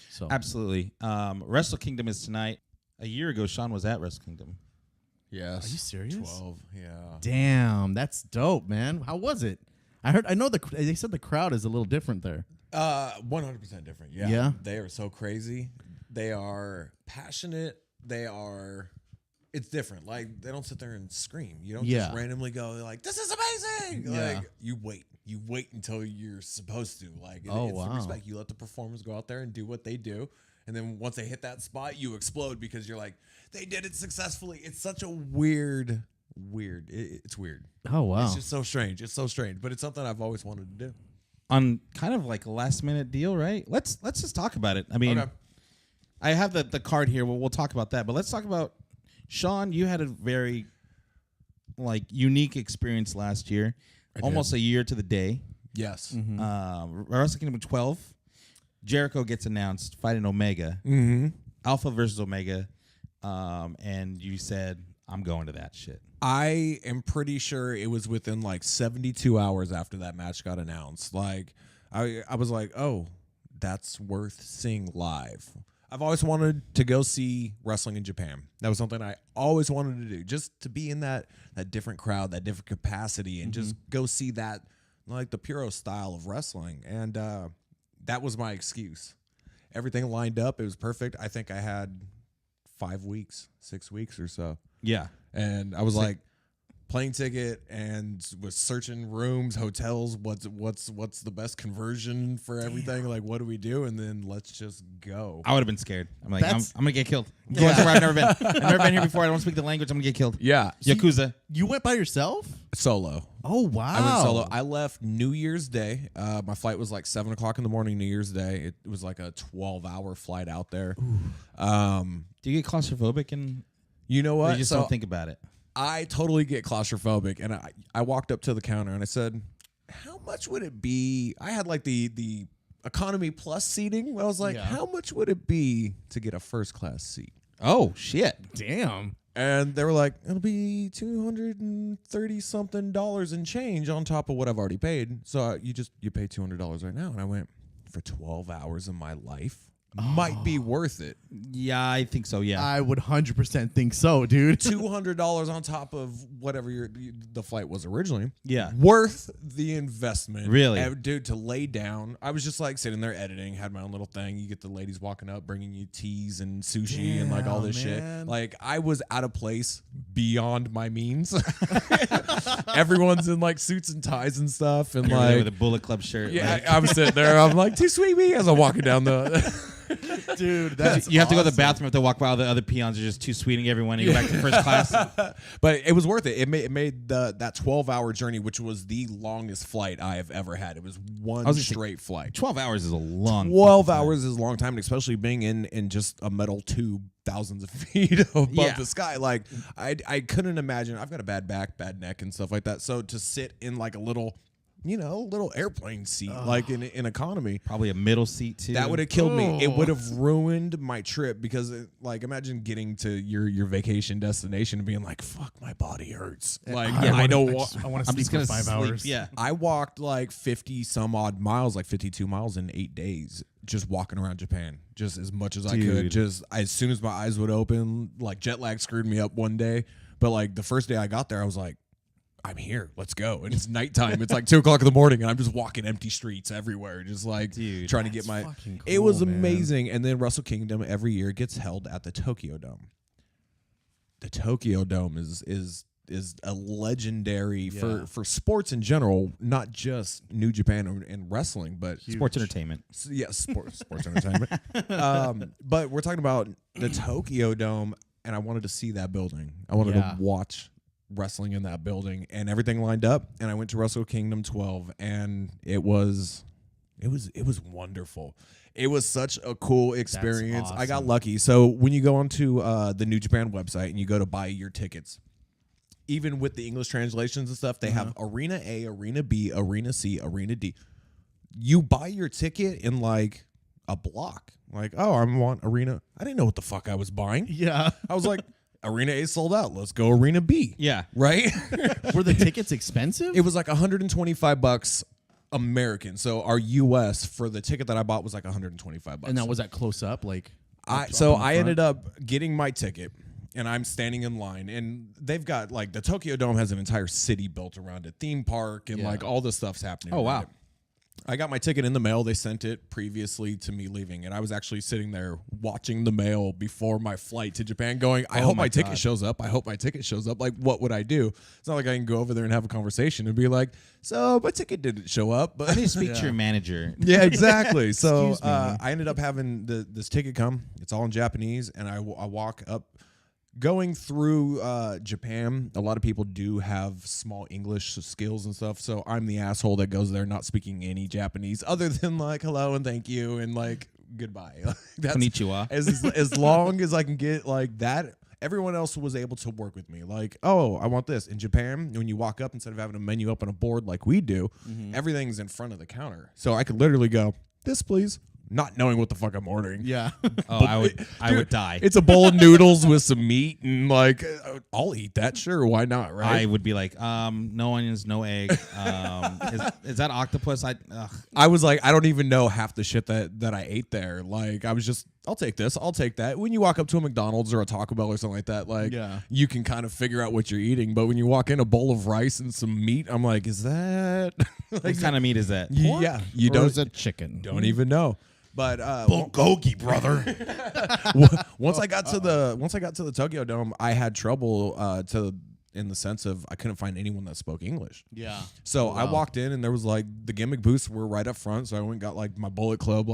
So
absolutely. Wrestle Kingdom is tonight. A year ago, Sean was at Wrestle Kingdom.
Yes.
Are you serious?
12. Yeah.
Damn, that's dope, man. How was it? I know they said the crowd is a little different there.
100% different. Yeah.
Yeah.
They are so crazy. They are passionate. It's different. Like, they don't sit there and scream. You don't just randomly go like, "This is amazing."
Yeah.
Like, you wait until you're supposed to. Like, it's the respect. You let the performers go out there and do what they do. And then once they hit that spot, you explode because you're like, they did it successfully. It's such a weird. It's weird.
Oh, wow.
It's just so strange. It's so strange. But it's something I've always wanted to do.
On kind of like a last minute deal, right? Let's just talk about it. I mean, okay. I have the card here. We'll talk about that. But let's talk about, Sean, you had a very unique experience last year. Almost a year to the day.
Yes.
Mm-hmm. Wrestle Kingdom 12. Jericho gets announced fighting Omega.
Mm-hmm.
Alpha versus Omega. And you said, I'm going to that shit.
I am pretty sure it was within 72 hours after that match got announced. I was like, oh, that's worth seeing live. I've always wanted to go see wrestling in Japan. That was something I always wanted to do, just to be in that different crowd, that different capacity, and just go see that like the puro style of wrestling, and that was my excuse. Everything lined up. It was perfect. I think I had 5 weeks, 6 weeks or so.
Yeah.
And I was like, plane ticket, and was searching rooms, hotels. What's the best conversion for everything? Like, what do we do? And then let's just go.
I would have been scared. I'm like, I'm gonna get killed. Going somewhere I've never been. I've never been here before. I don't speak the language. I'm gonna get killed.
Yeah.
Yakuza.
You went by yourself?
Solo.
Oh, wow.
I went solo. I left New Year's Day. My flight was like 7 o'clock in the morning, New Year's Day. It was like a 12-hour flight out there.
Do you get claustrophobic and
you know what?
you just don't think about it?
I totally get claustrophobic, and I walked up to the counter and I said, how much would it be? I had like the economy plus seating. I was like, how much would it be to get a first class seat?
Oh, shit.
Damn.
And they were like, it'll be $230 something and change on top of what I've already paid. So you pay $200 right now. And I went, for 12 hours of my life, might be worth it.
Yeah, I think so, yeah.
I would 100% think so, dude.
$200 on top of whatever the flight was originally.
Yeah.
Worth the investment.
Really?
Dude, to lay down. I was just like sitting there editing, had my own little thing. You get the ladies walking up, bringing you teas and sushi and like all this shit. Like, I was out of place beyond my means. Everyone's in like suits and ties and stuff. And
You're there
like
with a Bullet Club shirt.
yeah,
like.
I was sitting there. I'm like, too sweet me as I'm walking down the
Dude, that's
you have to go to the bathroom if they walk by. All the other peons are just too sweeting everyone. And you go back to first class.
But it was worth it. It made that 12-hour journey, which was the longest flight I have ever had. It was one straight flight.
12 hours is a long
12 hours is a long time, and especially being in just a metal tube thousands of feet above the sky. Like, I couldn't imagine. I've got a bad back, bad neck, and stuff like that. So to sit in like a little airplane seat, like in economy.
Probably a middle seat, too.
That would have killed me. It would have ruined my trip because, like, imagine getting to your vacation destination and being like, fuck, my body hurts. Like, I don't want.
I want to sleep for 5 hours.
Yeah.
I walked like 50 some odd miles, like 52 miles in 8 days, just walking around Japan, just as much as I could. Just as soon as my eyes would open, like jet lag screwed me up one day. But like the first day I got there, I was like, I'm here. Let's go. And it's nighttime. It's like 2 o'clock in the morning, and I'm just walking empty streets everywhere, just like trying to get my.
Cool,
it was amazing. And then Wrestle Kingdom every year gets held at the Tokyo Dome. The Tokyo Dome is a legendary for sports in general, not just New Japan and wrestling, but
Sports entertainment.
Yeah, sports entertainment. But we're talking about the Tokyo Dome, and I wanted to see that building. I wanted to watch wrestling in that building, and everything lined up, and I went to Wrestle Kingdom 12, and it was wonderful. It was such a cool experience.
Awesome.
I got lucky. So when you go onto the New Japan website and you go to buy your tickets, even with the English translations and stuff, they have Arena A, Arena B, Arena C, Arena D. You buy your ticket in like a block. Like, oh, I want Arena. I didn't know what the fuck I was buying.
Yeah.
I was like, Arena A sold out. Let's go Arena B.
Yeah.
Right?
Were the tickets expensive?
It was like $125 American. So our US for the ticket that I bought was like $125.
And that was that close up, like.
I ended up getting my ticket, and I'm standing in line, and they've got like the Tokyo Dome has an entire city built around it, theme park, and like all this stuff's happening.
Oh, wow.
It. I got my ticket in the mail. They sent it previously to me leaving, and I was actually sitting there watching the mail before my flight to Japan going, I hope my ticket shows up. I hope my ticket shows up. Like, what would I do? It's not like I can go over there and have a conversation and be like, so my ticket didn't show up. But
I need to speak to your manager.
yeah, exactly. So I ended up having this ticket come. It's all in Japanese, and I walk up. Going through Japan, a lot of people do have small English skills and stuff, so I'm the asshole that goes there not speaking any Japanese other than like hello and thank you and like goodbye. That's,
Konnichiwa.
As long as I can get like that, everyone else was able to work with me. Like, oh, I want this. In Japan, when you walk up, instead of having a menu up on a board like we do, everything's in front of the counter. So I could literally go, this please. Not knowing what the fuck I'm ordering.
Yeah.
Oh, I would die.
It's a bowl of noodles with some meat, and like, I'll eat that. Sure, why not? Right?
I would be like, no onions, no egg. Is that octopus?
I was like, I don't even know half the shit that I ate there. Like, I was just, I'll take this, I'll take that. When you walk up to a McDonald's or a Taco Bell or something like that, like, you can kind of figure out what you're eating. But when you walk in a bowl of rice and some meat, I'm like, is that?
What kind of meat is that?
Yeah, you
Or
don't
is it chicken?
don't even know. But
Bulgogi, brother.
once I got to the Tokyo Dome, I had trouble in the sense of I couldn't find anyone that spoke English.
Yeah.
So I walked in and there was like the gimmick booths were right up front. So I went and got like my Bullet Club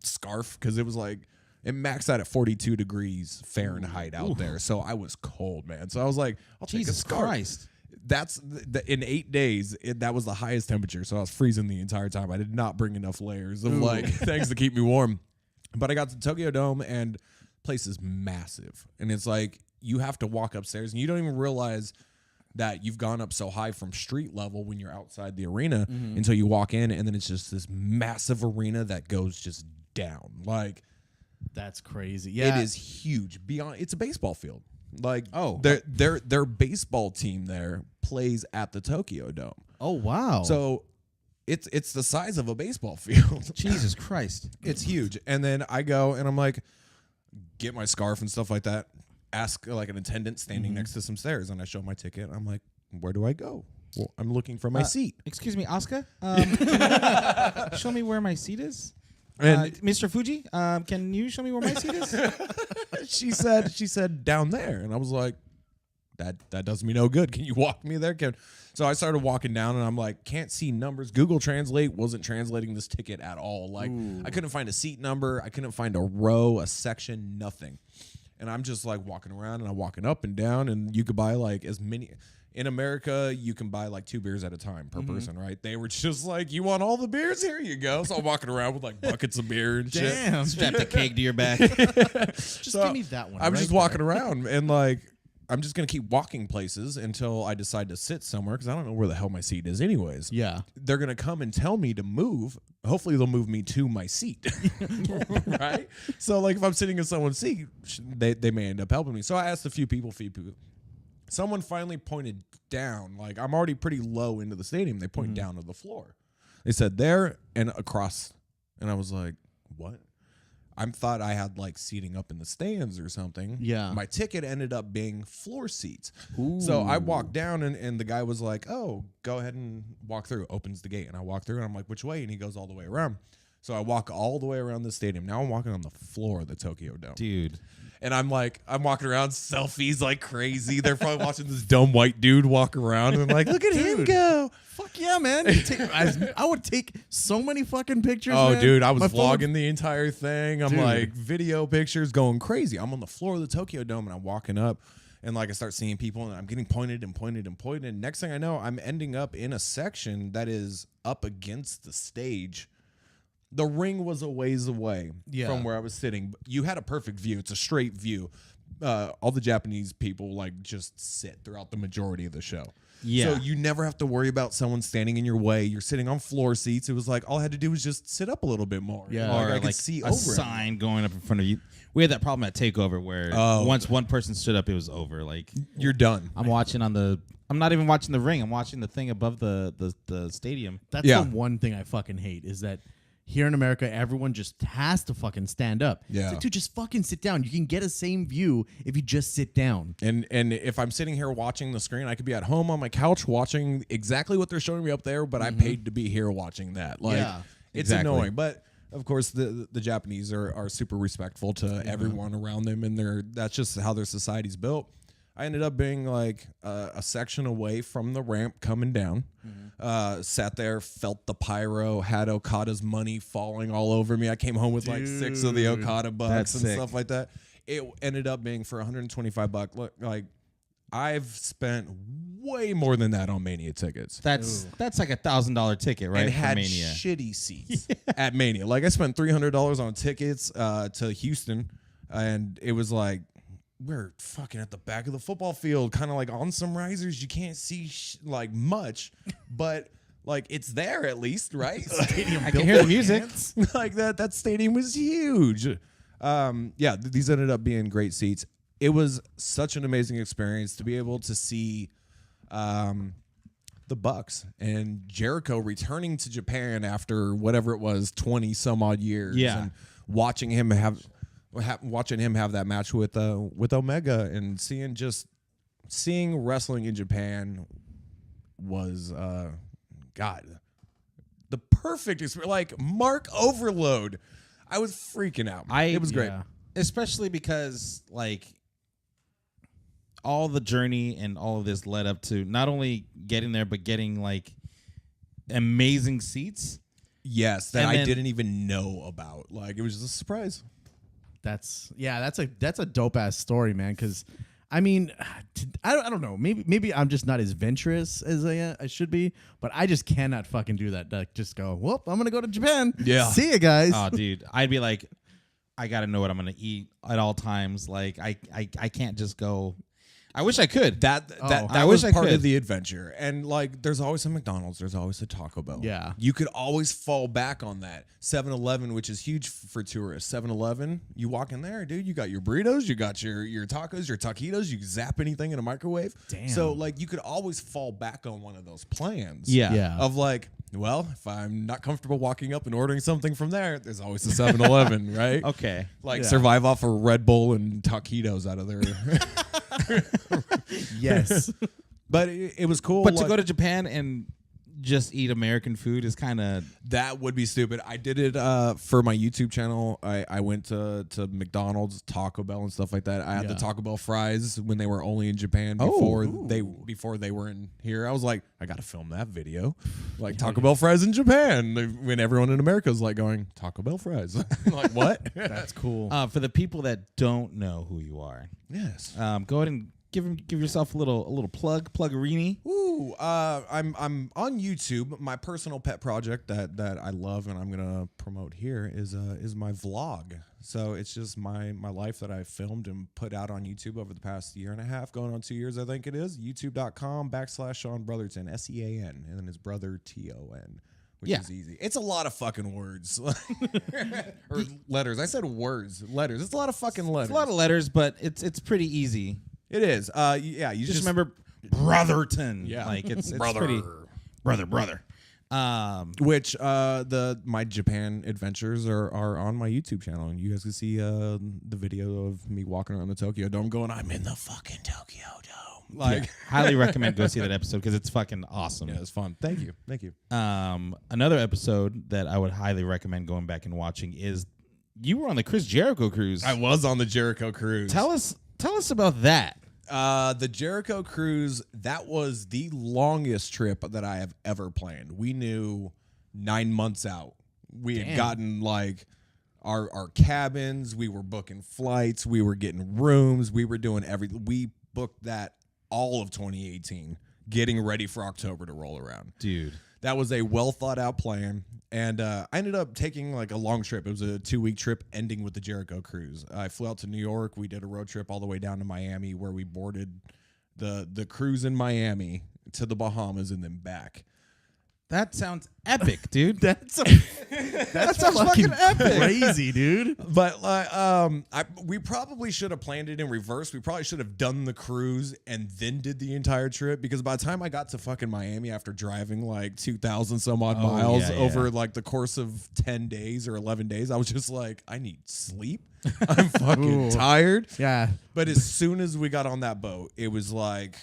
scarf because it was like it maxed out at 42 degrees Fahrenheit out there. So I was cold, man. So I was like, I'll take a
Jesus
scarf.
Christ.
That's in 8 days. That was the highest temperature. So I was freezing the entire time. I did not bring enough layers of things to keep me warm. But I got to Tokyo Dome and the place is massive. And it's like you have to walk upstairs and you don't even realize that you've gone up so high from street level when you're outside the arena until you walk in and then it's just this massive arena that goes just down. Like
That's crazy. Yeah.
it is huge. It's a baseball field. Like
Oh.
their baseball team there plays at the Tokyo Dome.
Oh, wow.
So it's the size of a baseball field.
Jesus Christ.
It's huge. And then I go and I'm like, get my scarf and stuff like that. Ask like an attendant standing next to some stairs, and I show my ticket. I'm like, where do I go? Well, I'm looking for my seat.
Excuse me, Asuka. Show me where my seat is.
And
Mr. Fuji, can you show me where my seat is?
she said down there, and I was like, that does me no good. Can you walk me there? So I started walking down, and I'm like, can't see numbers. Google Translate wasn't translating this ticket at all. Like I couldn't find a seat number. I couldn't find a row, a section, nothing. And I'm just like walking around, and I'm walking up and down, and you could buy like as many. In America, you can buy like 2 beers at a time per person, right? They were just like, you want all the beers? Here you go. So I'm walking around with like buckets of beer and shit.
Damn.
Strap the keg to your back.
Just
So
give me that one.
I'm
right
just
there.
walking around and like I'm just gonna keep walking places until I decide to sit somewhere because I don't know where the hell my seat is anyways.
Yeah.
They're gonna come and tell me to move. Hopefully they'll move me to my seat. Right? So like if I'm sitting in someone's seat, they may end up helping me. So I asked a few people. Someone finally pointed down. Like I'm already pretty low into the stadium. They point down to the floor. They said there and across. And I was like, what? I thought I had like seating up in the stands or something.
Yeah.
My ticket ended up being floor seats. So I walked down and the guy was like, oh, go ahead and walk through. Opens the gate and I walk through and I'm like, which way? And he goes all the way around. So I walk all the way around the stadium. Now I'm walking on the floor of the Tokyo Dome.
Dude.
And I'm walking around, selfies like crazy. They're probably watching this dumb white dude walk around and like, look at him go.
Fuck yeah, man. I would take so many fucking pictures.
Oh,
man.
dude, I was
My phone would-
vlogging the entire thing. I'm
Dude.
like video pictures going crazy. I'm on the floor of the Tokyo Dome and I'm walking up and like I start seeing people and I'm getting pointed and pointed and pointed. And next thing I know, I'm ending up in a section that is up against the stage. The ring was a ways away from where I was sitting. You had a perfect view. It's a straight view. All the Japanese people like just sit throughout the majority of the show.
Yeah.
So you never have to worry about someone standing in your way. You're sitting on floor seats. It was like all I had to do was just sit up a little bit more.
Yeah.
Like,
Or
I could
like
see
a
over
sign going up in front of you. We had that problem at Takeover where once one person stood up, it was over. Like
You're done.
I'm watching I'm not even watching the ring. I'm watching the thing above the stadium.
That's
Yeah.
the one thing I fucking hate is that here in America, everyone just has to fucking stand up.
Yeah.
It's like, dude, just fucking sit down. You can get a same view if you just sit down.
And if I'm sitting here watching the screen, I could be at home on my couch watching exactly what they're showing me up there, but I paid to be here watching that. Like,
Yeah,
it's
exactly.
annoying. But of course, the Japanese are super respectful to everyone around them, and that's just how their society's built. I ended up being like a section away from the ramp coming down. Sat there, felt the pyro, had Okada's money falling all over me. I came home with like 6 of the Okada bucks
That's
and
sick.
stuff like that. It ended up being for $125. Look, like I've spent way more than that on Mania tickets.
That's like $1,000 ticket, right?
And
for
had
Mania.
shitty seats at Mania. Like I spent $300 on tickets to Houston, and it was like we're fucking at the back of the football field, kind of like on some risers. You can't see like much, but like it's there at least, right?
I can hear the music.
Like that stadium was huge. These ended up being great seats. It was such an amazing experience to be able to see the Bucks and Jericho returning to Japan after whatever it was, 20 some odd years.
Yeah.
And watching him have that match with Omega and seeing wrestling in Japan was God, the perfect experience, like Mark overload. I was freaking out. It was great.
Especially because like all the journey and all of this led up to not only getting there, but getting like amazing seats.
Yes, that I didn't even know about. Like it was just a surprise.
That's a dope ass story, man. Because I mean, I don't know. Maybe I'm just not as venturous as I should be, but I just cannot fucking do that. Like, just go, whoop, I'm gonna go to Japan.
Yeah,
see you guys.
Oh, dude, I'd be like, I gotta know what I'm gonna eat at all times. Like, I can't just go. I wish I could.
That was part of the adventure. And like, there's always a McDonald's. There's always a Taco Bell.
Yeah.
You could always fall back on that. 7-Eleven, which is huge for tourists. 7-Eleven, you walk in there, dude, you got your burritos, you got your tacos, your taquitos, you can zap anything in a microwave.
Damn.
So like, you could always fall back on one of those plans.
Yeah.
Of like, well, if I'm not comfortable walking up and ordering something from there's always a 7-Eleven, right?
Okay.
Like survive off a Red Bull and taquitos out of there.
Yes.
But it was cool.
But to go to Japan and just eat American food is kind of...
That would be stupid. I did it for my YouTube channel. I went to McDonald's, Taco Bell, and stuff like that. I had the Taco Bell fries when they were only in Japan before they were in here. I was like, I got to film that video. Like Taco Bell fries in Japan. When everyone in America is like going, Taco Bell fries. I'm like, what?
That's cool.
For the people that don't know who you are,
yes.
Go ahead and give yourself a little plug-a-rini.
Ooh, I'm on YouTube. My personal pet project that I love and I'm gonna promote here is my vlog. So it's just my life that I filmed and put out on YouTube over the past year and a half, going on 2 years, I think it is. YouTube.com/Sean Brotherton, SEAN, and then his brother TON. Which is easy. It's a lot of fucking words. Or letters. I said words. Letters. It's a lot of fucking letters.
It's a lot of letters, but it's pretty easy.
It is. Yeah, you
just remember Brotherton.
Yeah.
Like it's
brother.
pretty brother.
Which my Japan adventures are on my YouTube channel, and you guys can see the video of me walking around the Tokyo Dome going, I'm in the fucking Tokyo Dome. Like,
highly recommend go see that episode because it's fucking awesome.
Yeah, it's fun. Thank you.
Another episode that I would highly recommend going back and watching is you were on the Chris Jericho Cruise.
I was on the Jericho Cruise.
Tell us about that.
The Jericho Cruise, that was the longest trip that I have ever planned. We knew 9 months out. We had gotten like our cabins. We were booking flights. We were getting rooms. We were doing everything. We booked that all of 2018, getting ready for October to roll around.
Dude.
That was a well thought out plan. And I ended up taking like a long trip. It was a 2-week trip ending with the Jericho Cruise. I flew out to New York. We did a road trip all the way down to Miami where we boarded the cruise in Miami to the Bahamas and then back.
That sounds epic, dude.
That's
fucking epic.
Crazy, dude.
But we probably should have planned it in reverse. We probably should have done the cruise and then did the entire trip, because by the time I got to fucking Miami after driving like 2,000 some odd miles over like the course of 10 days or 11 days, I was just like, I need sleep. I'm fucking tired.
Yeah.
But as soon as we got on that boat, it was like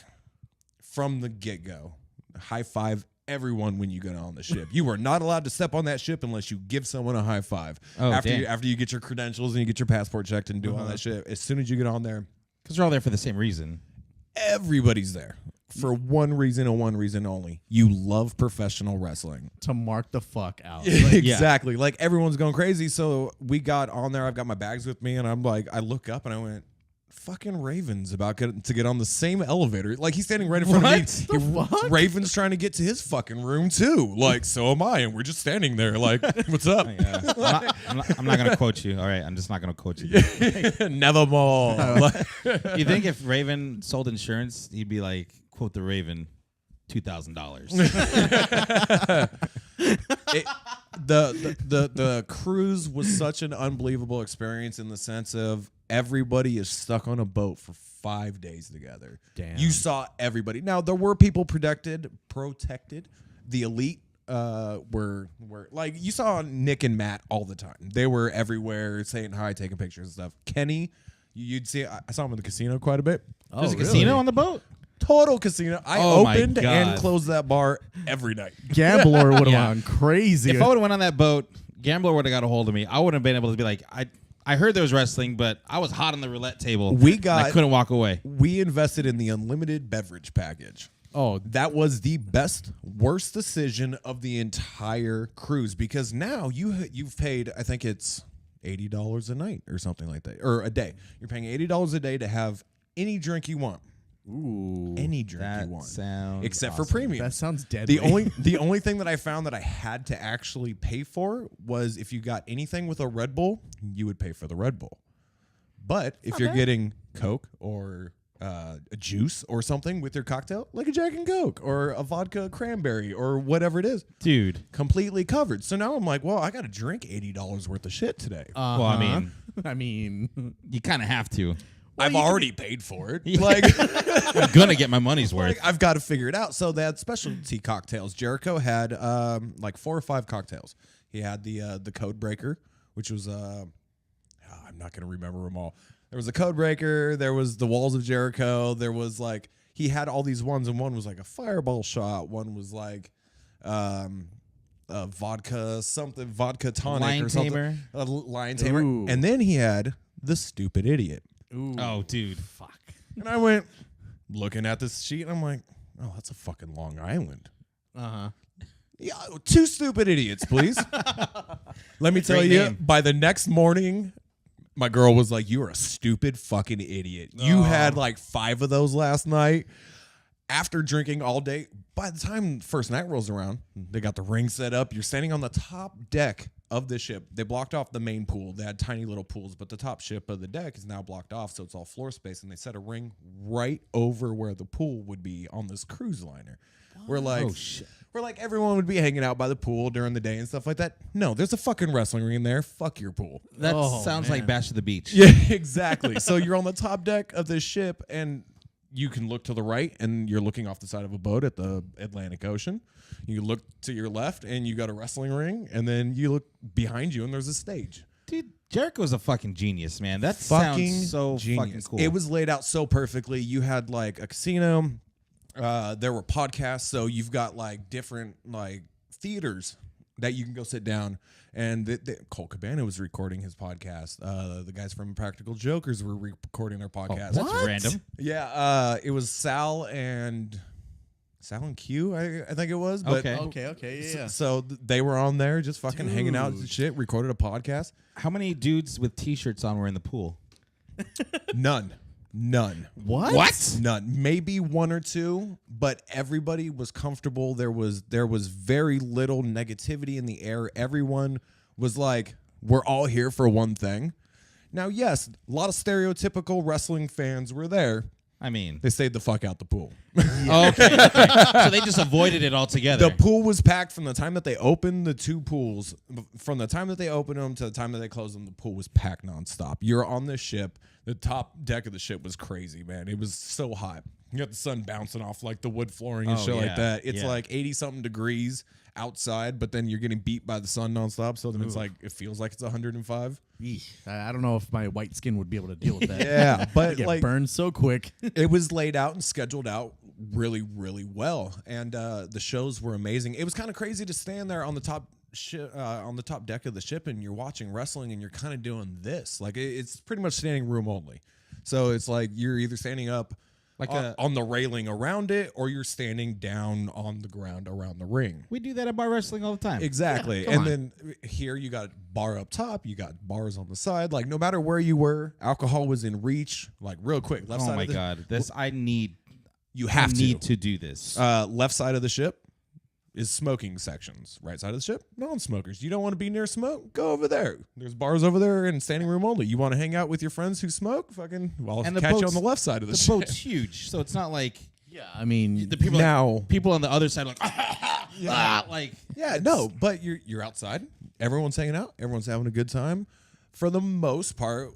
from the get-go, high five everyone when you get on the ship. You are not allowed to step on that ship unless you give someone a high five. After you get your credentials and you get your passport checked and do all that shit. As soon as you get on there,
because they're all there for the same reason.
Everybody's there for one reason and one reason only. You love professional wrestling.
To mark the fuck out.
Exactly. Like everyone's going crazy. So we got on there. I've got my bags with me and I'm like, I look up and I went, fucking Raven's about to get on the same elevator. Like he's standing right in front of me. Raven's trying to get to his fucking room too. Like, so am I. And we're just standing there like, what's up?
I'm not going to quote you. All right. I'm just not going to quote you.
Nevermore.
You think if Raven sold insurance, he'd be like, quote the Raven, $2,000.
The cruise was such an unbelievable experience in the sense of everybody is stuck on a boat for 5 days together.
Damn.
You saw everybody. Now there were people protected. The elite were like, you saw Nick and Matt all the time. They were everywhere saying hi, taking pictures and stuff. Kenny, you'd see, I saw him in the casino quite a bit.
There's a casino on the boat?
Total casino. I
Oh my
opened
God.
and closed that bar every night.
Gambler would have
Yeah.
gone crazy.
If I would have went on that boat, Gambler would have got a hold of me. I wouldn't have been able to be like, I heard there was wrestling, but I was hot on the roulette table. and I couldn't walk away.
We invested in the unlimited beverage package.
Oh,
That was the worst decision of the entire cruise because now you've paid, I think it's $80 a night or something like that, or a day. You're paying $80 a day to have any drink you want.
ooh,
Any drink
That
you want,
sounds
except for
awesome.
premium.
that sounds deadly.
The only thing that I found that I had to actually pay for was if you got anything with a Red Bull, you would pay for the Red Bull. But if you're getting Coke or a juice or something with your cocktail, like a Jack and Coke or a vodka cranberry or whatever it is,
Dude.
completely covered. So now I'm like, well, I got to drink $80 worth of shit today.
Well, I mean,
I mean,
you kind of have to.
I've already paid for it.
Yeah.
Like,
I'm going to get my money's worth.
I've got to figure it out. So they had specialty cocktails. Jericho had like 4 or 5 cocktails. He had the Code Breaker, which was I'm not going to remember them all. There was a Code Breaker. There was the Walls of Jericho. There was like he had all these ones, and one was like a fireball shot. One was like vodka tonic
Lion
or something.
tamer.
A lion tamer.
Ooh.
And then he had the Stupid Idiot.
ooh,
Oh, dude.
fuck.
And I went looking at this sheet, and I'm like, oh, that's a fucking Long Island.
Uh-huh.
Yeah, 2 Stupid Idiots, please. Let me tell
Great
you,
name.
by the next morning, my girl was like, you are a stupid fucking idiot. You had like 5 of those last night. After drinking all day, by the time first night rolls around, they got the ring set up. You're standing on the top deck of the ship. They blocked off the main pool. They had tiny little pools, but the top ship of the deck is now blocked off, so it's all floor space. And they set a ring right over where the pool would be on this cruise liner. We're like,
Oh, shit.
Where like everyone would be hanging out by the pool during the day and stuff like that. No, there's a fucking wrestling ring in there. Fuck your pool.
That
Oh,
sounds
man.
like Bash of the Beach.
Yeah, exactly. So you're on the top deck of this ship and you can look to the right and you're looking off the side of a boat at the Atlantic Ocean. You look to your left and you got a wrestling ring, and then you look behind you and there's a stage.
Dude, Jericho's a fucking genius, man. That
Fucking
sounds so
genius.
fucking cool.
It was laid out so perfectly. You had like a casino. There were podcasts, so you've got like different like theaters that you can go sit down. And Cole Cabana was recording his podcast. The guys from Practical Jokers were recording their podcast.
That's random.
Yeah, it was Sal and Q, I think it was. But
Okay.
Okay, yeah.
So they were on there just fucking hanging out and
Dude.
shit, recorded a podcast.
How many dudes with T-shirts on were in the pool?
None.
What?
None. Maybe 1 or 2, but everybody was comfortable. There was very little negativity in the air. Everyone was like, we're all here for one thing. Now, yes, a lot of stereotypical wrestling fans were there.
I mean,
They stayed the fuck out the pool.
okay. So they just avoided it altogether.
The pool was packed from the time that they opened the 2 pools. From the time that they opened them to the time that they closed them, the pool was packed nonstop. You're on this ship. The top deck of the ship was crazy, man. It was so hot. You got the sun bouncing off like the wood flooring and
Oh,
shit
yeah.
like that. It's
Yeah.
like 80-something degrees outside, but then you're getting beat by the sun nonstop. So then it's like, it feels like it's 105.
Eesh. I don't know if my white skin would be able to deal with that.
Yeah,
I
but
get
like
burned so quick.
it was laid out and scheduled out really, really well, and the shows were amazing. It was kind of crazy to stand there on the top on the top deck of the ship, and you're watching wrestling, and you're kind of doing this. Like it's pretty much standing room only. So it's like you're either standing up
Like
on the railing around it, or you're standing down on the ground around the ring.
we do that at bar wrestling all the time.
Exactly.
come
And
on.
then here you got bar up top, you got bars on the side. Like no matter where you were, alcohol was in reach. Like real quick, left
Oh
side
my
of the,
god, this I need.
you have
need
to.
to do this.
Left side of the ship is smoking sections. Right side of the ship, non-smokers. You don't want to be near smoke? Go over there. There's bars over there and standing room only. You want to hang out with your friends who smoke? Fucking, well,
And the
catch you on
boat's-
the left side of the,
the
ship.
boat's huge, so it's not like
Yeah, I mean,
the people
Now-
people on the other side are like like
Yeah, no, but you're outside. Everyone's hanging out. Everyone's having a good time. For the most part,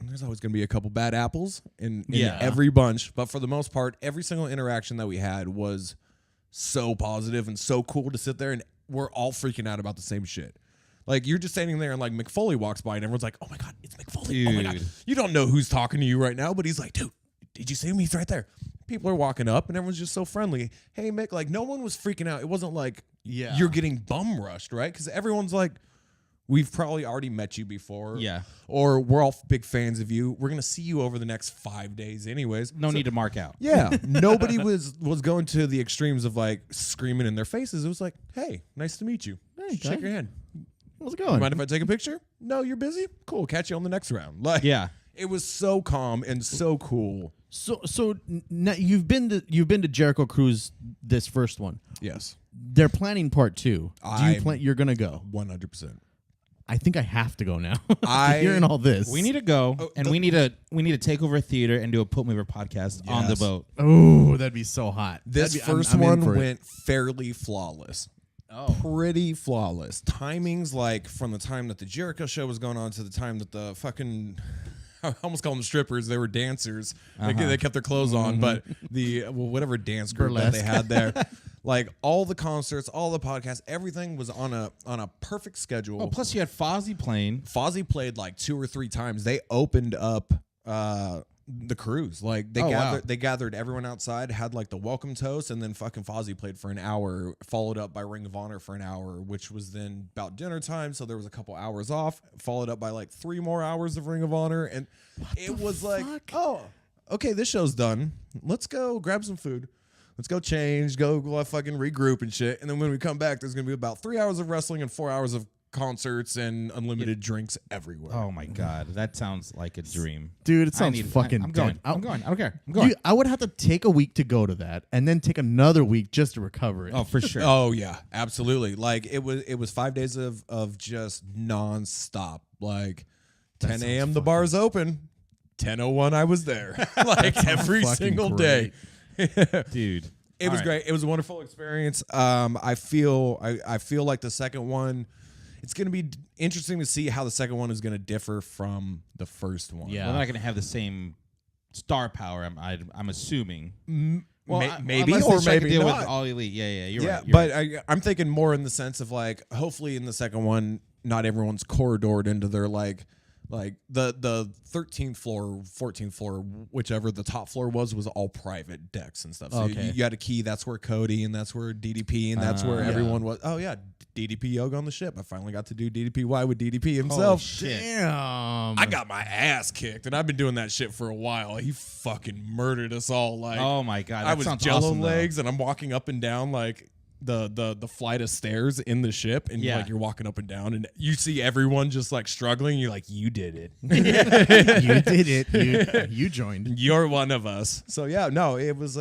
there's always going to be a couple bad apples in
Yeah.
every bunch. But for the most part, every single interaction that we had was so positive and so cool to sit there, and we're all freaking out about the same shit. Like you're just standing there and like Mick Foley walks by and everyone's like, "Oh my god, it's Mick Foley!" Oh my god,
Dude.
you don't know who's talking to you right now, but he's like, "Dude, did you see him? He's right there." people are walking up and everyone's just so friendly. Hey, Mick, like no one was freaking out. It wasn't like
Yeah.
you're getting bum rushed, right? Because everyone's like, we've probably already met you before.
Yeah.
Or we're all big fans of you. We're going to see you over the next 5 days anyways.
No need to mark out.
Yeah. Nobody was going to the extremes of like screaming in their faces. It was like, hey, nice to meet you.
Hey,
Shake
guy.
your hand.
How's it going?
Mind if I take a picture? No, you're busy? Cool. Catch you on the next round. Like,
Yeah.
it was so calm and so cool.
So you've been to Jericho Cruise this first one.
Yes.
They're planning part 2. Do you plan? You're gonna go?
100%.
I think I have to go now.
I-
Hearing all this,
We need to go, and we need to take over a theater and do a Put Mover podcast on the
Yes.
boat.
Oh, that'd be so hot.
This
That'd be- I'm
first
in
one
for it.
went fairly flawless.
Oh.
Pretty flawless. Timings, like from the time that the Jericho show was going on to the time that the fucking, I almost call them strippers. They were dancers. They kept their clothes on, but whatever dance group that they had there, like all the concerts, all the podcasts, everything was on a perfect schedule.
Oh, plus you had Fozzy playing.
Fozzy played like 2 or 3 times. They opened up the cruise. Like they gathered everyone outside, had like the welcome toast, and then fucking Fozzy played for an hour, followed up by Ring of Honor for an hour, which was then about dinner time. So there was a couple hours off, followed up by like 3 more hours of Ring of Honor, and it was like, oh, okay, this show's done. Let's go grab some food. Let's go change, go fucking regroup and shit. And then when we come back, there's gonna be about 3 hours of wrestling and 4 hours of concerts and unlimited drinks everywhere.
Oh my god, that sounds like a dream,
dude. It sounds fucking.
I'm going.
dead.
I'm going. I don't care. I'm going.
I would have to take a week to go to that, and then take another week just to recover it.
Oh, for sure.
Oh yeah, absolutely. Like it was 5 days of just nonstop. Like 10 a.m. the bar's open. 10:01 I was there. Like every
fucking
single
great.
day.
Dude.
It was great. It was a wonderful experience. I feel like the second one, it's going to be interesting to see how the second one is going to differ from the first one.
Yeah.
We're not going to have the same star power. I'm assuming. Well,
maybe
unless they
or
strike a
maybe
deal
not.
with All Elite. Yeah, you're right. You're
but
right.
I'm thinking more in the sense of like, hopefully in the second one, not everyone's corridored into their like the 13th floor, 14th floor, whichever the top floor was all private decks and stuff. So
Okay.
you got a key. That's where Cody and that's where DDP and that's where everyone was. Oh yeah, DDP Yoga on the ship. I finally got to do DDPY with DDP himself.
shit.
Damn.
I got my ass kicked, and I've been doing that shit for a while. He fucking murdered us all. Like,
Oh my god, that
I was
sounds
jello
awesome, though.
legs, and I'm walking up and down like the flight of stairs in the ship, and
Yeah.
like you're walking up and down, and you see everyone just like struggling. You're like, you did it.
You did it. You joined.
You're one of us. So yeah, no, it was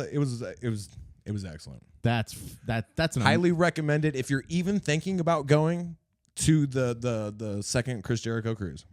excellent.
That's an
Highly recommended if you're even thinking about going to the second Chris Jericho cruise.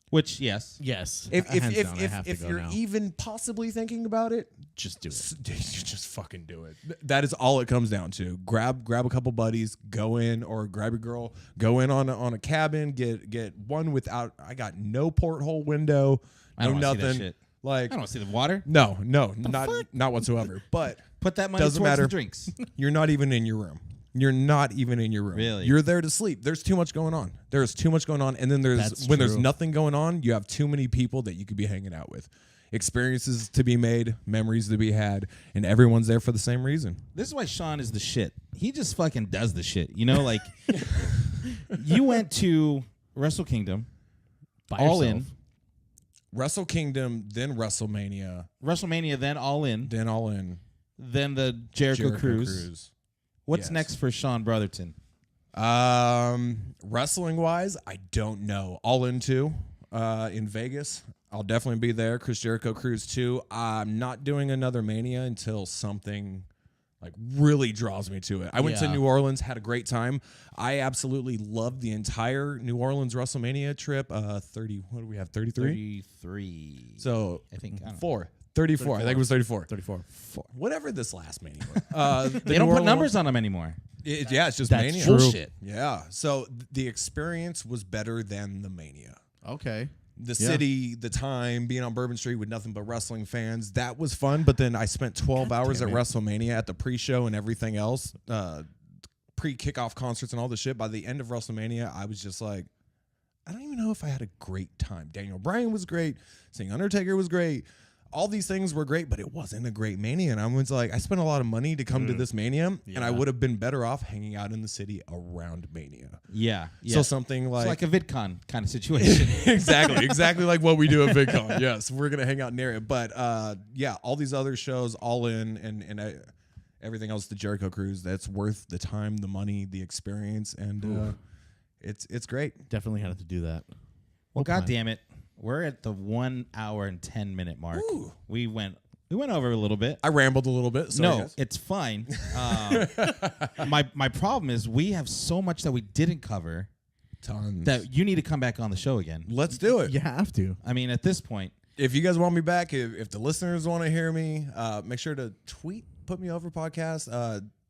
Which yes,
Yes.
If
hands down, I have
if
to go
you're
now.
even possibly thinking about it,
Just do it.
just fucking do it. That is all it comes down to. Grab a couple buddies, go in, or grab your girl, go in on a cabin, get one without. I got no porthole window,
I don't
no
wanna see that
nothing.
shit.
Like
I don't want to see the water.
no, not whatsoever. But
Put that money
Doesn't
towards
matter.
the drinks.
you're not even in your room. You're not even in your room.
Really?
You're there to sleep. There's too much going on. There's too much going on. And then
That's
when there's
true.
nothing going on, you have too many people that you could be hanging out with. Experiences to be made, memories to be had, and everyone's there for the same reason.
This is why Sean is the shit. He just fucking does the shit. You know, like you went to Wrestle Kingdom,
By
all
yourself.
in.
Wrestle Kingdom, then WrestleMania,
WrestleMania, then all in,
then all in.
then the Jericho Cruise. What's
Yes.
next for Sean Brotherton?
Wrestling wise, I don't know. All in too, in Vegas. I'll definitely be there. Chris Jericho Cruise 2. I'm not doing another Mania until something like really draws me to it. I went to
Yeah.
New Orleans, had a great time. I absolutely loved the entire New Orleans WrestleMania trip. 30, what do we have? 33?
33.
So
I think I don't know.
4. 34. I think it was 34.
34.
Whatever this last Mania was.
They don't put numbers on them anymore.
Yeah, it's just
That's
Mania.
true.
Bullshit.
Yeah. So the experience was better than the Mania.
Okay.
The
Yeah.
city, the time, being on Bourbon Street with nothing but wrestling fans, that was fun. But then I spent 12 hours at
damn it.
WrestleMania at the pre-show and everything else, pre-kickoff concerts and all the shit. By the end of WrestleMania, I was just like, I don't even know if I had a great time. Daniel Bryan was great. Seeing Undertaker was great. all these things were great, but it wasn't a great Mania. And I was like, I spent a lot of money to come to this Mania, and I would have been better off hanging out in the city around Mania.
Yeah.
So something like...
So like a VidCon kind of situation.
exactly like what we do at VidCon. Yes, we're going to hang out near it. But yeah, all these other shows, All In, and everything else, the Jericho Cruise, that's worth the time, the money, the experience, and it's great.
Definitely had to do that.
Well, God damn it. We're at the 1 hour and 10-minute mark.
Ooh.
We went over a little bit.
I rambled a little bit. Sorry,
No,
guys.
it's fine. My problem is we have so much that we didn't cover
Tons.
that you need to come back on the show again.
Let's do it.
You have to.
I mean, at this point,
If you guys want me back, if the listeners want to hear me, make sure to tweet, put me over podcast,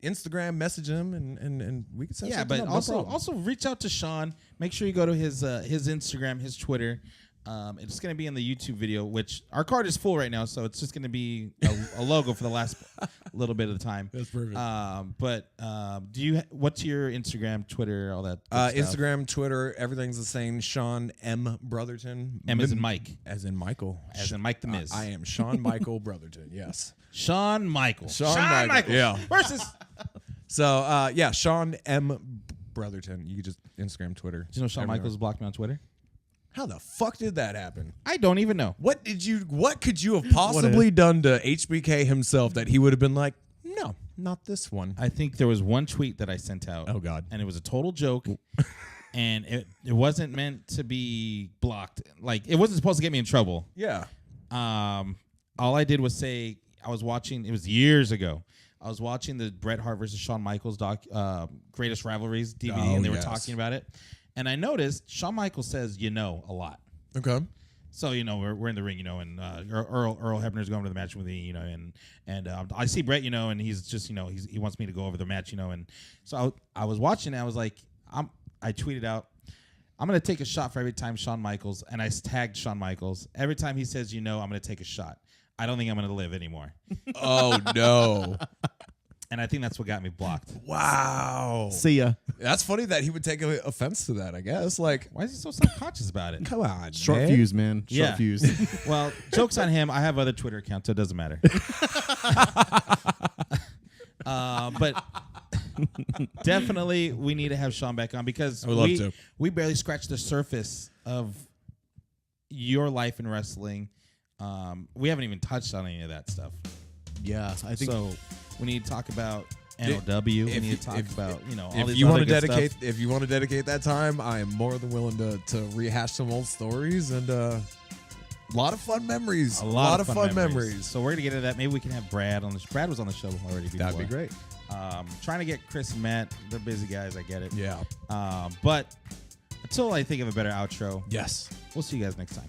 Instagram, message him, and we can set something
but
up.
also reach out to Sean. Make sure you go to his Instagram, his Twitter. It's going to be in the YouTube video, which our card is full right now, so it's just going to be a logo for the last little bit of the time.
That's perfect.
But what's your Instagram, Twitter, all that good stuff?
Instagram, Twitter, everything's the same. Sean M. Brotherton.
M as in Mike.
As in Michael.
As in Mike the Miz.
I am Sean Michael Brotherton. Yes.
Shawn Michaels.
Shawn
Shawn
Michaels.
Michaels.
Yeah.
Versus.
So yeah, Sean M. Brotherton. You can just Instagram, Twitter.
Do you know Shawn
everywhere.
Michaels blocked me on Twitter?
How the fuck did that happen?
I don't even know.
What could you have possibly done to HBK himself that he would have been like, no, not this one?
I think there was one tweet that I sent out.
Oh, God.
And it was a total joke. And it wasn't meant to be blocked. Like, it wasn't supposed to get me in trouble.
Yeah.
All I did was say, I was watching, it was years ago. I was watching the Bret Hart versus Shawn Michaels Greatest Rivalries DVD, and they were talking about it. And I noticed Shawn Michaels says, a lot.
Okay.
So, we're in the ring, and Earl Hebner's going to the match with me, and I see Bret, and he's just, he wants me to go over the match, and so I was watching it. I was like, I tweeted out, I'm going to take a shot for every time Shawn Michaels, and I tagged Shawn Michaels. Every time he says, I'm going to take a shot. I don't think I'm going to live anymore.
Oh, no.
And I think that's what got me blocked.
Wow.
See ya.
That's funny that he would take offense to that, I guess. Like,
Why is he so self-conscious about it?
come on,
Short
man.
fuse, man. Short
Yeah.
fuse.
Well, joke's on him. I have other Twitter accounts, so it doesn't matter. But definitely we need to have Sean back on because
I would love to.
we barely scratched the surface of your life in wrestling. We haven't even touched on any of that stuff.
Yeah, I think
So we need to talk about NOW. We need to talk about, all
If
these
you
other
want to
good
dedicate,
stuff.
if you want to dedicate that time, I am more than willing to rehash some old stories and a lot of fun memories.
A lot of
fun memories.
So we're going to get into that. Maybe we can have Brad on the Brad was on the show already before.
That'd be great.
Trying to get Chris and Matt. They're busy guys. I get it.
Yeah.
But until I think of a better outro,
Yes.
we'll see you guys next time.